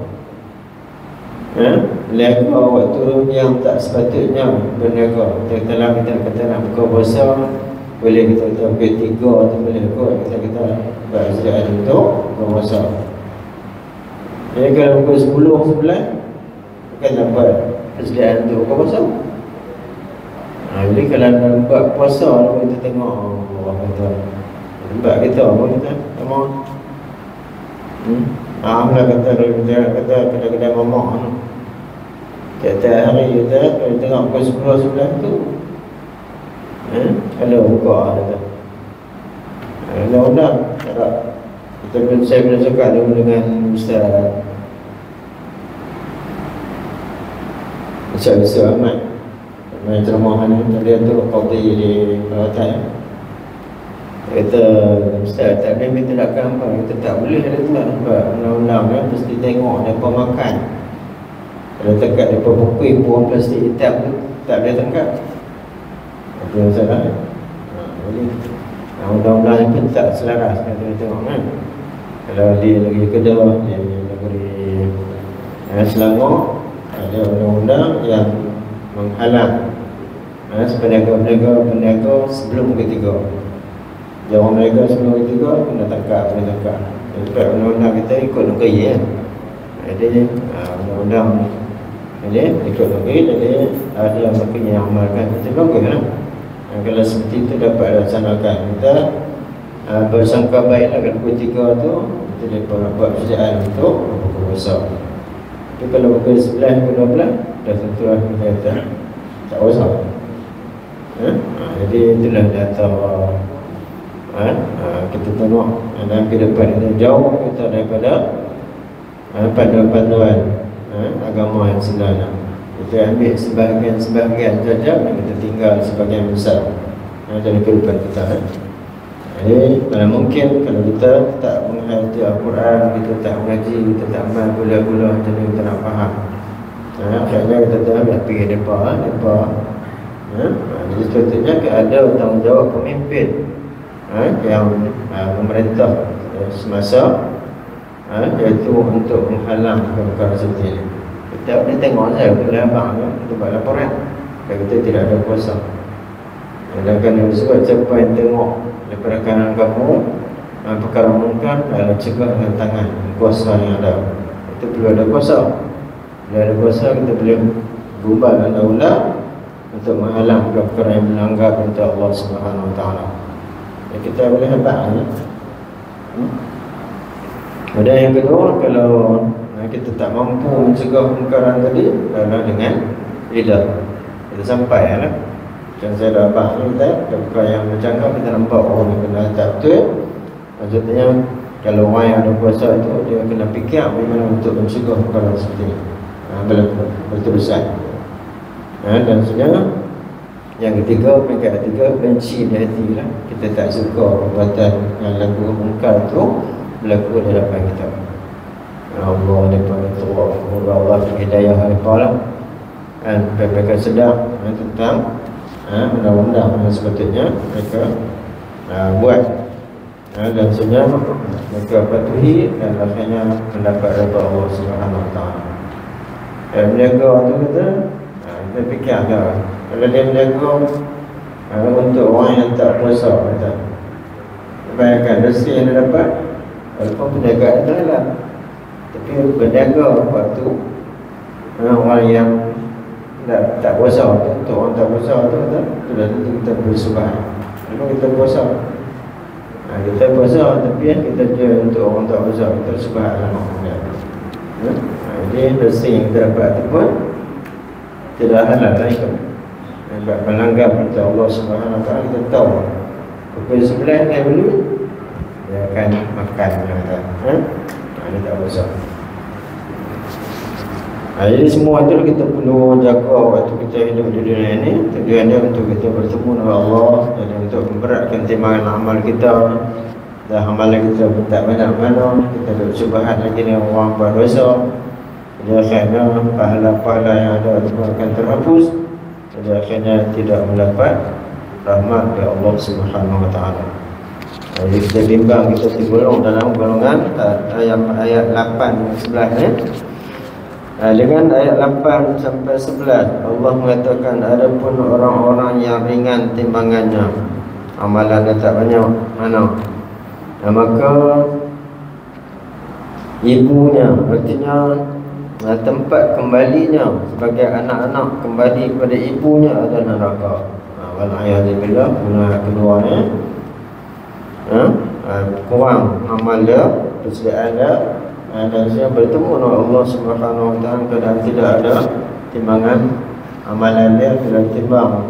berniaga waktu yang tak sepatutnya berniaga. Kita kata nak buka puasa, boleh kita kata pukul 3 tu boleh kot, kita kata bersediaan untuk buka puasa. Jadi kalau pukul 10, 11 bukan dapat persediaan untuk buka puasa. Jadi kalau nak buat puasa, kita tengok orang kata tempat kita apa kita memang lah kata kedai-kedai mamak tu. Tiap-tiap hari kita kalau tengok pukul 10, 11 tu kalau buka kata undang-undang saya pernah cakap dulu dengan Ustaz Ahmad main ceramahan ni, dia tu qadhi di Kelantan. Kata Ustaz, tak boleh minta nak gambar. Kita tak boleh ada tu nak nampak undang-undang kan, mesti tengok mereka makan. Kalau tekat mereka bukui buang plastik hitam tu, tak boleh tangkap. Itu masalah. Jadi undang-undang ni pun tak selaras. Kita tengok kan, kalau di negeri Kedah, di negeri Selangor, ada undang-undang yang menghalang peniaga sebelum pukul 3. Jawab mereka sebelum pukul 3 kena tangkap. Sebab undang-undang kita ikut negeri ya. Jadi undang-undang ini ikut negeri, jadi ada maknanya yang amalkan. Itu bagus lah. Kalau seperti itu dapat laksanakan, kita bersangka baiklah kalau pukul 3 tu kita lepas buat kerjaan untuk buka puasa. Tapi kalau pukul 11 ke 12 dah tentu lah kita kata tak puasa. Jadi itulah data kita tengok dalam kehidupan kita jauh kita daripada panduan-panduan agama yang sebenarnya. Kita ambil sebahagian saja dan kita tinggal sebahagian besar dari kehidupan kita. Jadi mana mungkin kalau kita tak menghayati Al-Quran, kita tak mengaji, kita tak amal gula-gula macam ni, kita nak faham. Akhirnya kita tak nak pergi depan. Jadi sepatutnya ada tanggungjawab pemimpin yang memerintah semasa, iaitu untuk menghalang perkara seperti ini. Kita boleh tengok saja boleh abang kita buat laporan kalau kita tidak ada kuasa. Dan kerana sebab siapa yang tengok daripada kanan kamu perkara mungkar adalah cegah dengan tangan kuasa yang ada. Itu perlu ada kuasa. Bila ada kuasa kita boleh gumbal anda-anda untuk menghalang perkara yang melanggar perintah Allah Subhanahu Wa Taala. Kita boleh habaq. Kemudian yang kedua, kalau kita tak mampu mencegah perkara tadi adalah dengan lidah. Kita sampai lah. Macam saya dah abang ni kita, perkara yang bercanggah kita nampak ni kena tak betul. Maksudnya kalau orang yang ada kuasa itu dia kena fikir bagaimana untuk mencegah perkara seperti ini berterusan. Dan sebenarnya yang ketiga, peringkat ketiga, benci di hati lah. Kita tak suka perbuatan yang laku mungkar itu berlaku di hadapan kita. Allah daripada Allah, semoga Allah hidayah mereka lah. Mereka sedar tentang undang-undang yang sepatutnya mereka buat. Dan sebenarnya mereka patuhi dan akhirnya mendapat redha Allah Subhanahu Wa Taala. Menjaga tu kata, kita fikir agak kalau dia menjaga untuk orang yang tak puasa, kata bayangkan rezeki yang dia dapat walaupun penjagaan tak lah, tapi berjaga waktu orang yang tak puasa untuk orang tak puasa tu kata sudah tentu kita bersubhan. Kalau kita puasa kita puasa tapi kita jual untuk orang tak puasa, kita subhanallah. Jadi rezeki yang kita dapat tu pun tidak halal lah itu. Sebab melanggar perintah Allah Subhanahu Wa Taala. Kita tahu pukul 11 dia beli, dia akan makan dia tak puasa. Jadi semua itu kita perlu jaga waktu kita hidup di dunia ini. Tujuannya untuk kita bertemu dengan Allah, dan untuk memberatkan timbangan amal kita. Dan amalan kita pun tak mana-mana, kita duduk syubhat lagi dengan orang berdosa. Jadi akhirnya pahala-pahala yang ada itu akan terhapus. Jadi akhirnya tidak mendapat rahmat dari Allah Subhanahu Wa Taala. Jadi kita bimbang, kita tergolong dalam golongan ayat 8 11 ni. Dengan ayat 8 sampai 11 Allah mengatakan adapun orang-orang yang ringan timbangannya, amalannya tak banyak mana, maka ibunya, artinya tempat kembalinya sebagai anak-anak kembali kepada ibunya adalah neraka. Wal'ayyadzubillah. Guna keduanya kurang amal dia, persediaan dia, dan saya bertemu dengan Allah Subhanahu Wa Taala keadaan tidak ada timbangan amalan dia, tidak timbang.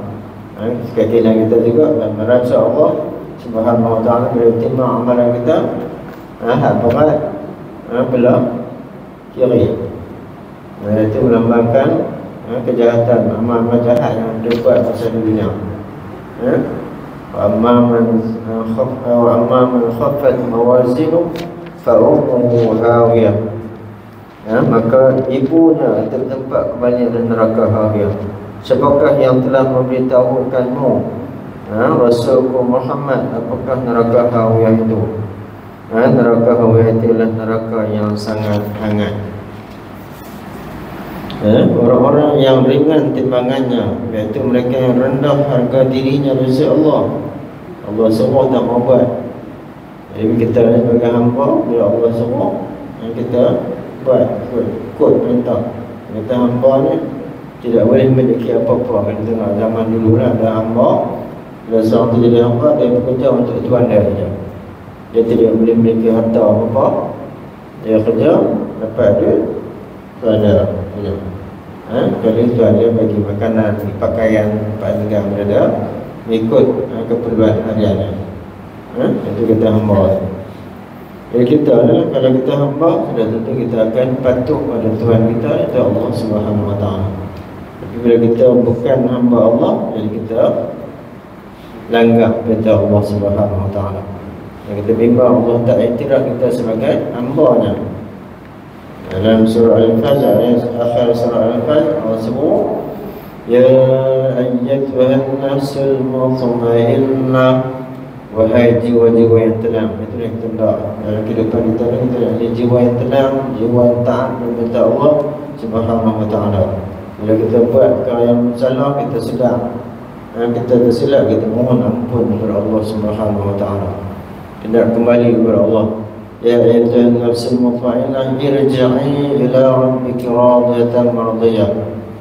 Sekali lagi kita juga dan merasa Allah Subhanahu Wa Taala bila timbang amalan kita berat belah kiri. Itu melambangkan kejahatan, amal-amal jahat yang dibuat masa dunia. Amma man khaffat mawazinu fa'ummuhu hawiyah. Maka ibunya tertempat kembali dalam neraka hawiyah. Siapakah yang telah memberitahukanmu Rasulku Muhammad apakah neraka hawiyah itu? Neraka hawiyah itu adalah neraka yang sangat hangat. Orang-orang yang ringan timbangannya, iaitu mereka yang rendah harga dirinya dari Allah. Allah semua tak mau buat. Jadi kita sebagai hamba, bila Allah semua yang kita buat ikut perintah. Kita hamba ni tidak boleh memiliki apa-apa. Kita tengok zaman dulu lah, ada hamba, bila seorang tu jadi hamba, dia bekerja untuk tuan dia saja. Dia tidak boleh memiliki harta apa-apa. Dia kerja, dapat duit, tu ada. Kalau itu ada bagi makanan, bagi pakaian, pakaian berada, mengikut keperluan hariannya. Itu kita hamba. Jadi kita kalau kita hamba, sudah tentu kita akan patuh pada Tuhan kita, itu Allah Subhanahu Wa Taala. Tapi bila kita bukan hamba Allah, jadi kita langgar perintah Allah Subhanahu Wa Taala. Dan kita bimbang Allah tak iktiraf kita sebagai hamba-Nya. Dalam surah Al-Fajr, akhir surah Al-Fajr, Allah sebut, Ya ayyatuhan nafsul mutmainnah, wahai jiwa-jiwa yang tenang. Itu yang kita nak dalam kehidupan kita ni, kita nak jiwa yang tenang, jiwa yang taat kepada Allah Subhanahu Wa Taala. Bila kita buat perkara yang salah, kita sedar, kita tersilap, kita mohon ampun kepada Allah Subhanahu Wa Taala. Hendak kembali kepada Allah. Ya ayyatuhan nafsul mutmainnah, irji'i ila rabbiki radiyatan mardiyah.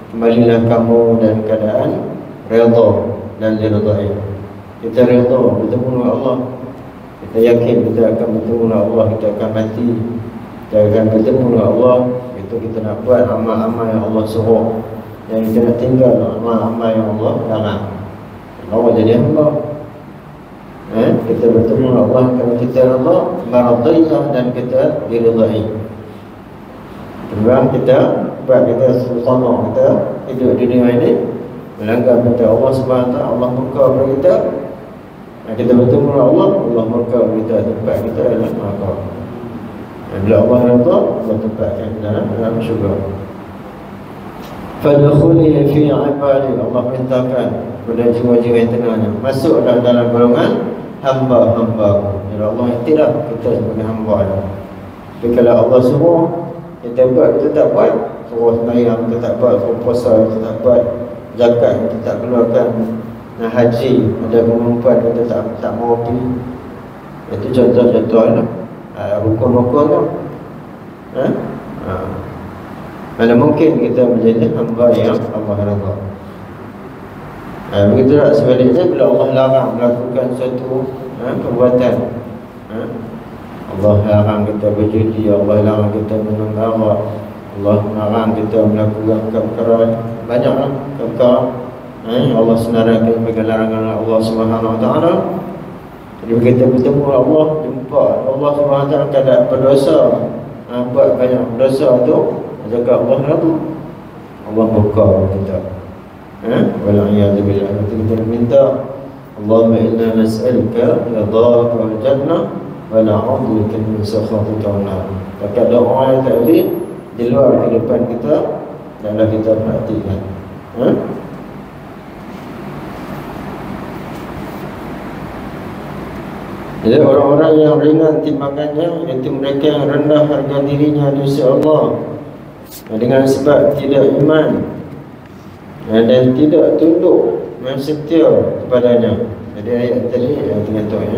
Kembalilah kamu dalam keadaan redha dan diridai. Kita redha bertemu dengan Allah. Kita yakin kita akan bertemu dengan Allah, kita akan mati, kita akan bertemu dengan Allah. Itu kita nak buat amal-amal yang Allah suruh, yang kita nak tinggal amal-amal yang Allah larang. Allah jadi hamba. Kita bertemu dengan Allah kalau kita redha, maradiyah, dan kita diridai. Sebab kita buat kita sultanah, kita hidup di dunia ini melanggar perintah Allah Subhanahu Wa Taala, Allah murka pada kita. Kita bertemu dengan Allah, Allah murka pada kita, tempat kita adalah neraka. Bila Allah redha, Allah tempatkan dalam syurga. Fadkhuli fi ibadi, Allah perintahkan kepada jiwa-jiwa yang tenangnya, masuklah dalam golongan hamba-hamba. Jadi Allah iktiraf kita sebagai hamba-Nya. Tapi kalau Allah suruh kita buat, kita tak buat, suruh sembahyang kita tak buat, suruh puasa kita tak buat, zakat kita tak keluarkan, haji ada perempuan kita tak mau pergi. Itu contoh-contoh rukun-rukun tu. Mana mungkin kita menjadi hamba yang Allah redha. Begitu tak sebaliknya, bila Allah larang melakukan suatu perbuatan, Allah larang kita berjudi, Allah larang kita minum arak, Allah larang kita melakukan perkara banyaklah perkara. Allah senaraikan sebagai larangan Allah Subhanahu Wa Taala. Jadi kita bertemu Allah, jumpa Allah Subhanahu Wa Taala keadaan berdosa, buat banyak dosa tu, jaga Allah redha, Allah buka kita. Wal'iyadu billah. Kita minta, Allahumma inna nas'aluka ridhaka wal jannah wa na'udzubika min sakhatika wan nar. Maka doa yang tadi di luar kehidupan kita adalah kita perhatikan. Jadi orang-orang yang ringan timbangannya, iaitu mereka yang rendah harga dirinya di sisi Allah dengan sebab tidak iman dan tidak tunduk dan setia kepadanya. Jadi ayat tadi yang tengah tu ya.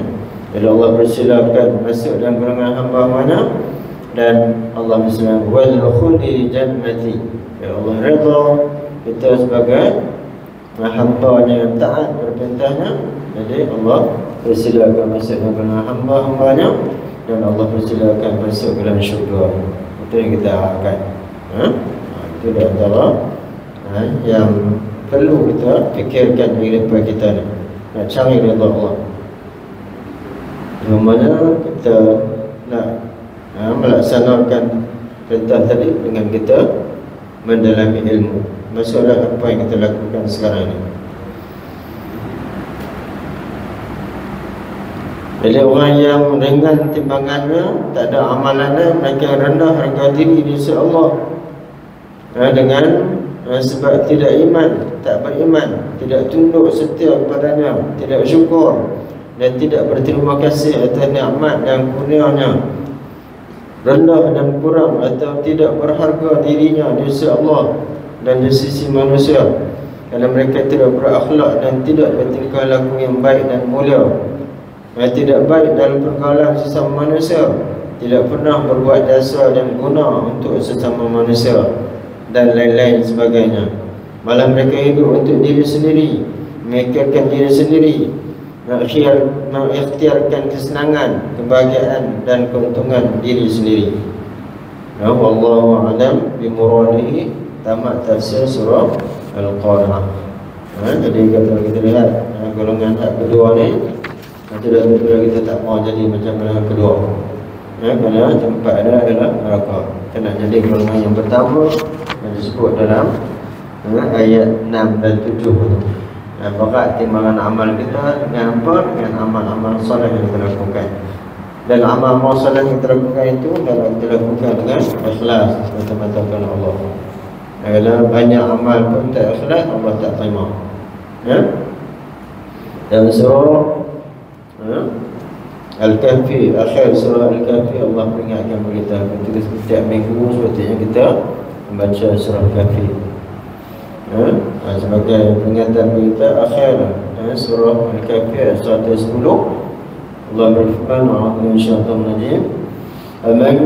Jadi Allah persilakan masuk dalam golongan hamba-hamba-Nya, dan Allah berfirman wal khuli jannati. Ya Allah redha kita sebagai hamba-Nya yang taat perintahnya. Jadi Allah persilakan masuk dalam golongan hamba-hamba-Nya, dan Allah persilakan masuk dalam syurga. Itu yang kita harapkan. Itu di antara yang perlu kita fikirkan di depan kita ni, nak cari redha Allah. Yang mana kita nak melaksanakan perintah tadi dengan kita mendalami ilmu. Masalah apa yang kita lakukan sekarang ini. Jadi orang yang ringan timbangannya, tak ada amalannya, mereka rendah harga diri di sisi Allah, dengan sebab tidak iman, tak beriman, tidak tunduk setia kepadanya, tidak syukur dan tidak berterima kasih atas nikmat dan kurnianya, rendah dan kurang atau tidak berharga dirinya di sisi Allah dan di sisi manusia. Kalau mereka tidak berakhlak dan tidak bertingkah laku yang baik dan mulia, tidak baik dalam pergaulan sesama manusia, tidak pernah berbuat dasar dan guna untuk sesama manusia, dan lain-lain sebagainya. Malah mereka hidup untuk diri sendiri, memikirkan diri sendiri, mengikhtiarkan kesenangan, kebahagiaan dan keuntungan diri sendiri. Wallahu a'lam bimuradihi. Tamat tafsir surah Al-Qari'ah. Jadi kalau kita lihat golongan kedua ni, nanti dah kita tak mau jadi macam golongan kedua. Kerana tempat dia adalah neraka. Kita nak jadi golongan yang pertama yang disebut dalam ayat 6 dan 7 tu. Maka timbangan amal kita dengan apa? Dengan amal-amal soleh yang kita lakukan. Dan amal-amal soleh yang kita lakukan itu adalah kita lakukan dengan ikhlas, semata-mata kerana Allah. Kalau banyak amal pun tak ikhlas, Allah tak terima. Dan surah Al-Kahfi, akhir surah Al-Kahfi, Allah peringatkan kita setiap minggu sepatutnya kita membaca surah Al-Kahfi. Sebagai peringatan kita akhir surah Al-Kahfi ayat 110, Allah berfirman, a'udzu minasyaitonir rajim, "Aman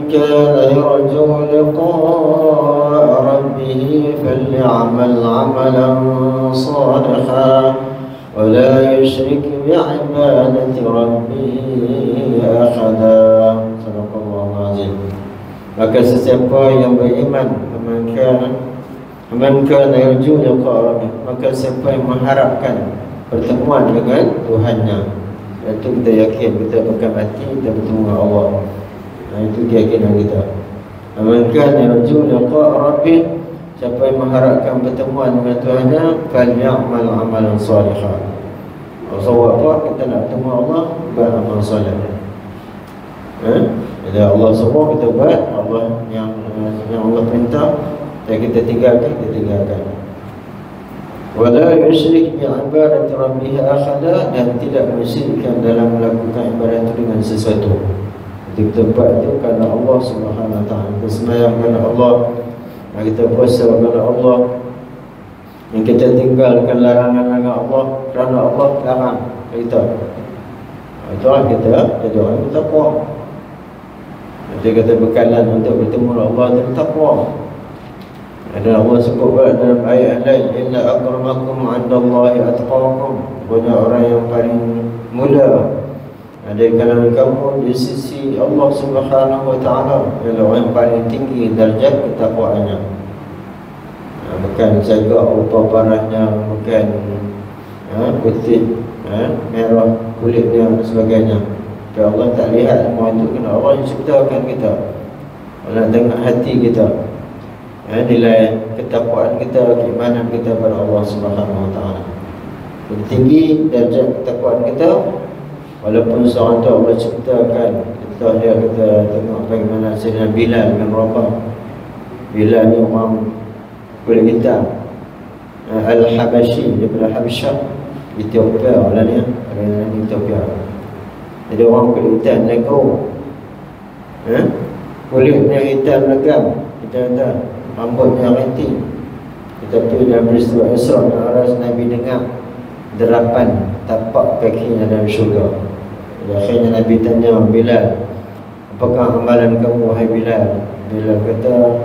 kana yarju liqa'a rabbih falyamal 'amalan shalihan wa la yusyrik bi'ibadati rabbih ahada." Sadaqallahu azim. Maka sesiapa yang beriman, man kana yarju liqa'a rabbih, maka siapa yang mengharapkan pertemuan dengan Tuhannya, itu kita yakin kita akan mati, kita bertemu dengan Allah. Itu keyakinan kita. Man kana yarju liqa'a rabbih, siapa yang mengharapkan pertemuan dengan Tuhannya, falyamal 'amalan shalihan. Sebab apa? Kita nak bertemu Allah, buat amal soleh. Jadi Allah suruh kita buat Allah yang Allah perintah, dan kita tinggalkan, wala yusyrik bi'ibadati rabbih ahada, dan tidak mensyirikkan dalam melakukan ibadat itu dengan sesuatu. Jadi kita buat itu kerana Allah Subhanahu wa ta'ala. Kita sembahyang kerana Allah, kita puasa kerana Allah, yang kita tinggalkan larangan-larangan Allah kerana Allah larang kita. Itulah kita jadi orang yang bertakwa. Jadi kata bekalan untuk bertemu Allah itu bertakwa. Dan Allah sebut dalam ayat lain, inna akramakum 'indallahi atqakum, banyak orang yang paling mulia ada di kalangan kamu di sisi Allah Subhanahu wa ta'ala ialah orang yang paling tinggi darjat ketakwaannya. Bukan jaga rupa parahnya, bukan putih, merah kulitnya dan sebagainya. Tapi Allah tak lihat semua itu, kerana Allah yang ciptakan kita. Allah tengok hati kita, nilai ketakwaan kita, keimanan kita pada Allah Subhanahu wa ta'ala. Jadi tinggi darjat ketakwaan kita, walaupun seorang tu Allah ciptakan. Kita lihat, kita tengok bagaimana Sayyidina Bilal bin Rabah. Bilal ni orang kulit hitam, Al-Habashi, daripada Habsyah, Ethiopia lah ni, Ethiopia. Jadi orang kulit hitam negro, kulitnya hitam legam, kita kata rambutnya rintik. Tetapi dalam peristiwa Isra' dan Mi'raj, Nabi dengar derapan tapak kakinya dalam syurga. Jadi akhirnya Nabi tanya Bilal, apakah amalan kamu wahai Bilal? Bilal kata,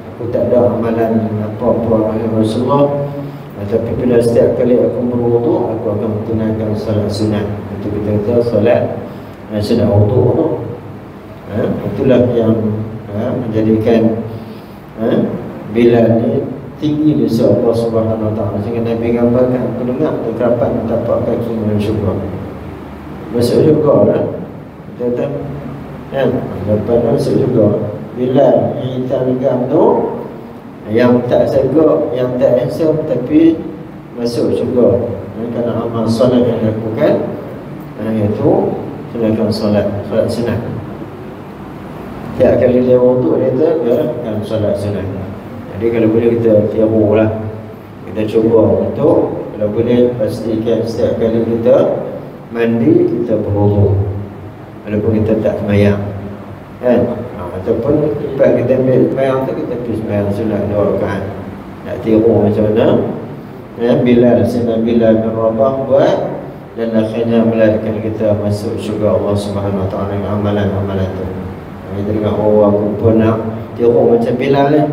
aku tak ada amalan apa-apa wahai Rasulullah, tapi bila setiap kali aku berwudu, aku akan menunaikan salat sunat. Itu kita kata salat sunat wudu tu. Itulah yang menjadikan Bilal ni tinggi di sisi Allah Subhanahu wa ta'ala. Sehingga Nabi gambarkan, aku dengar kerapan tapak kaki dalam syurga. Masuk syurga lah. Kita kata lepas masuk syurga, Bilal yang hitam legam tu, yang tak segak, yang tak handsome, tapi masuk syurga kerana amal solat yang dilakukan, iaitu sedangkan solat sunat. Tiap kali dia wudu, dia akan solat sunat. Jadi kalau boleh kita tiru lah, kita cuba untuk, kalau boleh pastikan setiap kali kita mandi, kita berwudu, walaupun kita tak sembahyang, ataupun lepas kita ambil sembahyang tu, kita pergi sembahyang sunat 2 rakaat. Nak tiru macam mana Bilal, Sayyidina Bilal bin Rabah buat, dan akhirnya melarikan kita masuk syurga Allah Subhanahu wa ta'ala dengan amalan-amalan tu. Kita dengar, aku pun nak tiru macam Bilal lah.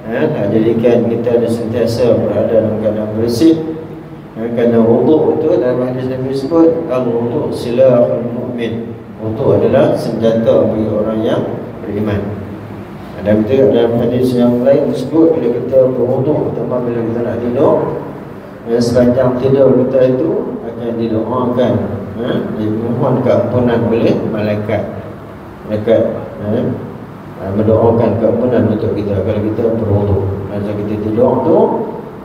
Nak jadikan kita ada sentiasa berada dalam keadaan bersih, Kerana wuduk itu dalam hadis Nabi sebut al-wuduk silahul mu'min. Wuduk adalah senjata bagi orang yang beriman. Dan kita dalam hadis yang lain disebut bila kita berwuduk, terutama bila kita nak tidur, sepanjang tidur kita itu akan didoakan, dimohon keampunan oleh malaikat. Malaikat mendoakan keampunan untuk kita kalau kita berwuduk. Masa kita tidur tu,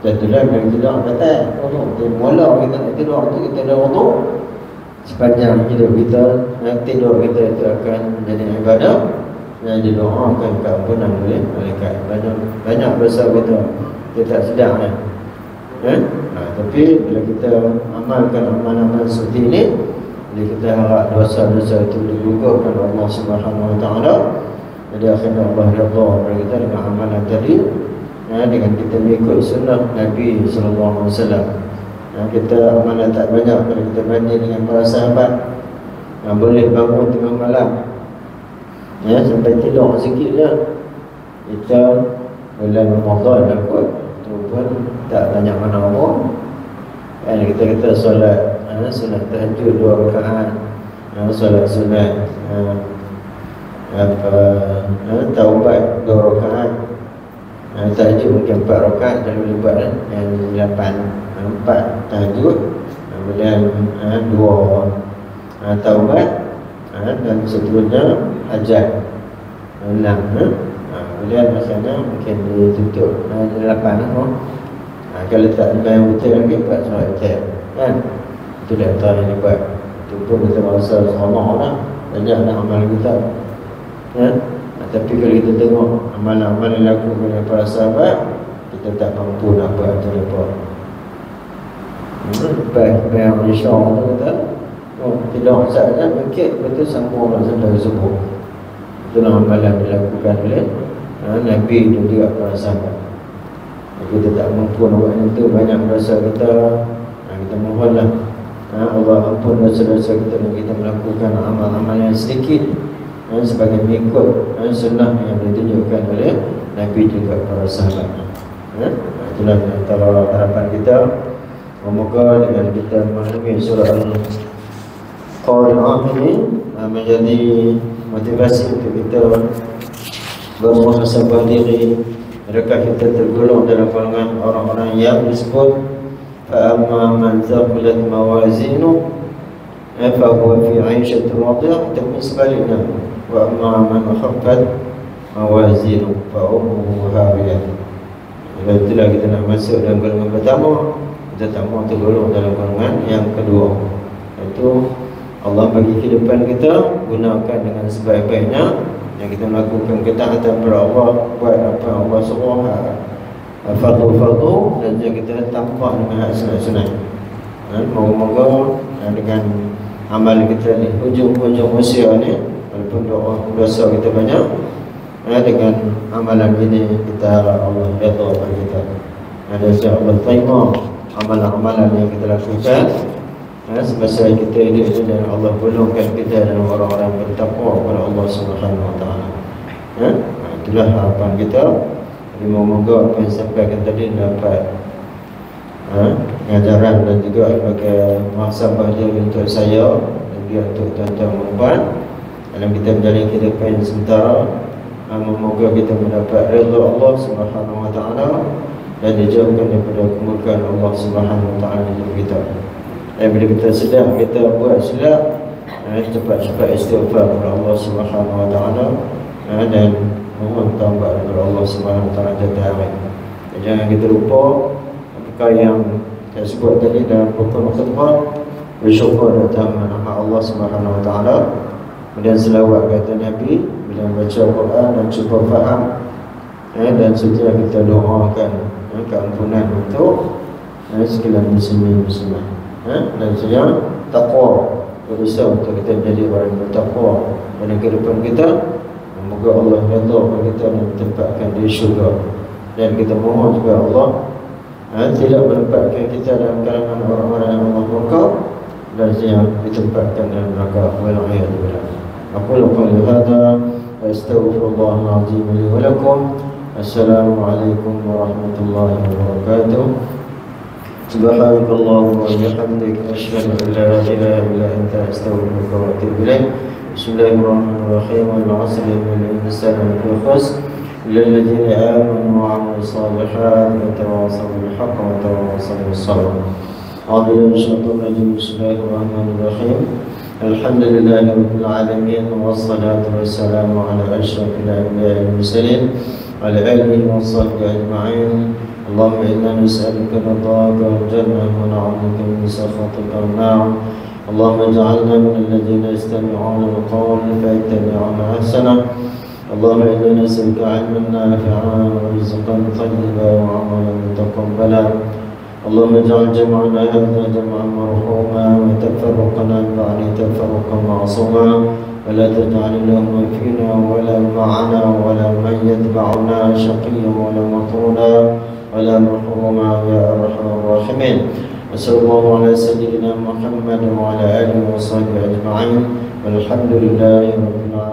jatuhlah bila kita tidur kata wuduk. Mula kita nak tidur tu kita dah wuduk, sepanjang hidup kita, tidur kita itu akan menjadi ibadah yang didoakan keampunan oleh malaikat. Banyak dosa kita tak sedar kan. Tapi bila kita amalkan amal-amal seperti ini, bila kita harap dosa-dosa itu digugurkan oleh Allah Subhanahu Wa Taala, jadi akhirnya Allah redha kepada kita dengan amalan tadi, dengan kita mengikut sunnah Nabi Sallallahu Alaihi Wasallam. Kita amalan tak banyak kalau kita banding dengan para sahabat yang boleh bangun tengah malam, sampai tidur sikit je. Kita bulan Ramadan dah kot, tu pun tak banyak mana pun. Kita solat sunat tahajud 2 rakaat, solat sunat taubat 2 rakaat, tahajud mungkin 4 rakaat, dan boleh buat yang 4 tahajud, kemudian 2 taubat, dan seterusnya hajat 6. Kemudian masanya mungkin ditutup 8 kalau tak bayang betul lagi buat solat witir kan. Itu dah tahu yang dibuat. Itu pun kita rasa seronok lah, banyak amal kita tapi kalau kita tengok amalan-amalan yang dilakukan oleh para sahabat, kita tak mampu nak buat macam apa. Bayang insya-Allah tu kata tidak saja mungkin betul sambung sampai subuh. Itulah amalan dilakukan oleh Nabi dan juga para sahabat. Kita tak mampu nak buat itu, banyak dosa kita, kita mohonlah Allah ampun dosa-dosa kita, dan kita melakukan amal-amal yang sedikit sebagai mengikut sunnah yang ditunjukkan oleh Nabi juga para sahabat. Itulah antara harapan kita. Semoga dengan kita memahami surah Al-Qari'ah ini menjadi motivasi untuk kita bermuhasabah diri. Adakah kita tergolong dalam golongan orang-orang yang disebut fa'amma man thaqulat mawazinu fa huwa fi 'aishatin radiyah, tapi sebaliknya wa amma man khaffat mawazinu fa ummuhu hawiyah. Itulah kita nak masuk dalam golongan pertama, kita tak mahu tergolong dalam golongan yang kedua. Itu Allah bagi kehidupan kita, gunakan dengan sebaik-baiknya. Yang kita melakukan ketaatan kepada Allah, buat apa yang Allah suruh, fardu-fardu, dan juga kita tampak dengan hak sunat-sunat. Moga-moga dengan amal kita ni, hujung-hujung usia ni, walaupun dosa kita banyak, dengan amalan ini kita harap Allah redha pada kita. Dan insya-Allah terima amalan-amalan yang kita lakukan semasa kita hidup ini, dan Allah golongkan kita dalam orang-orang bertakwa kepada Allah Subhanahu Wa Taala. Itulah harapan kita. Semoga apa yang disampaikan tadi dapat pengajaran dan juga sebagai muhasabah diri untuk saya dan juga untuk tuan-tuan dan puan dalam kita menjalani kehidupan yang sementara. Semoga kita mendapat redha Allah Subhanahu Wa Taala dan dijauhkan daripada kemurkaan Allah Subhanahu Wa Taala dalam kita. Dan bila kita sedar kita buat silap, cepat-cepat istighfar kepada Allah Subhanahu Wa Taala dan mohon taubat kepada Allah Subhanahu Wa Taala jatuh hari. Jangan kita lupa perkara yang saya sebut tadi dalam rukun khutbah, bersyukur datang nama Allah Subhanahu Wa Taala, kemudian selawat kata Nabi bila membaca Al-Quran dan cuba faham, dan setelah kita doakan keampunan untuk sekalian muslimin muslimat. Dan saya takwa, berusaha untuk kita menjadi orang yang bertakwa pada kehidupan kita. Semoga Allah redha kepada kita dan tempatkan di syurga. Dan kita mohon juga Allah tidak menempatkan kita dalam kalangan orang-orang yang Allah murka dan yang ditempatkan dalam neraka. Wal'iyadzubillah. Aqulu qawli hadza wa astaghfirullahal azim li wa lakum. Assalamualaikum warahmatullahi wabarakatuh. سبحانك اللهم وبحمدك أشهد أن لا إله إلا أنت أستغفرك وأتوب إليك. بسم الله الرحمن الرحيم. والعصر إن الإنسان لفي خسر إلا الذين آمنوا وعملوا الصالحات وتواصوا بالحق وتواصوا بالصبر. أعوذ بالله من الشيطان الرجيم. بسم الله الرحمن الرحيم. الحمد لله رب العالمين والصلاة والسلام على أشرف الأنبياء والمرسلين وعلى آله وصحبه أجمعين. اللهم إنا نسألك رضاك والجنة ونعوذ من سخطك والنار. اللهم اجعلنا من الذين يستمعون القول فيتبعون أحسنه. اللهم إنا نسألك علما نافعا ورزقا طيبا وعملا متقبلا. اللهم اجعل جمعنا هذا جمعا مرحوما وتفرقنا بعد تفرقا معصوما، ولا تجعل اللهم فينا ولا معنا ولا من يتبعنا شقيا ولا مطرودا ولا محروما يا أرحم الراحمين. وصلى الله على سيدنا محمد وعلى آله وصحبه أجمعين والحمد لله رب العالمين.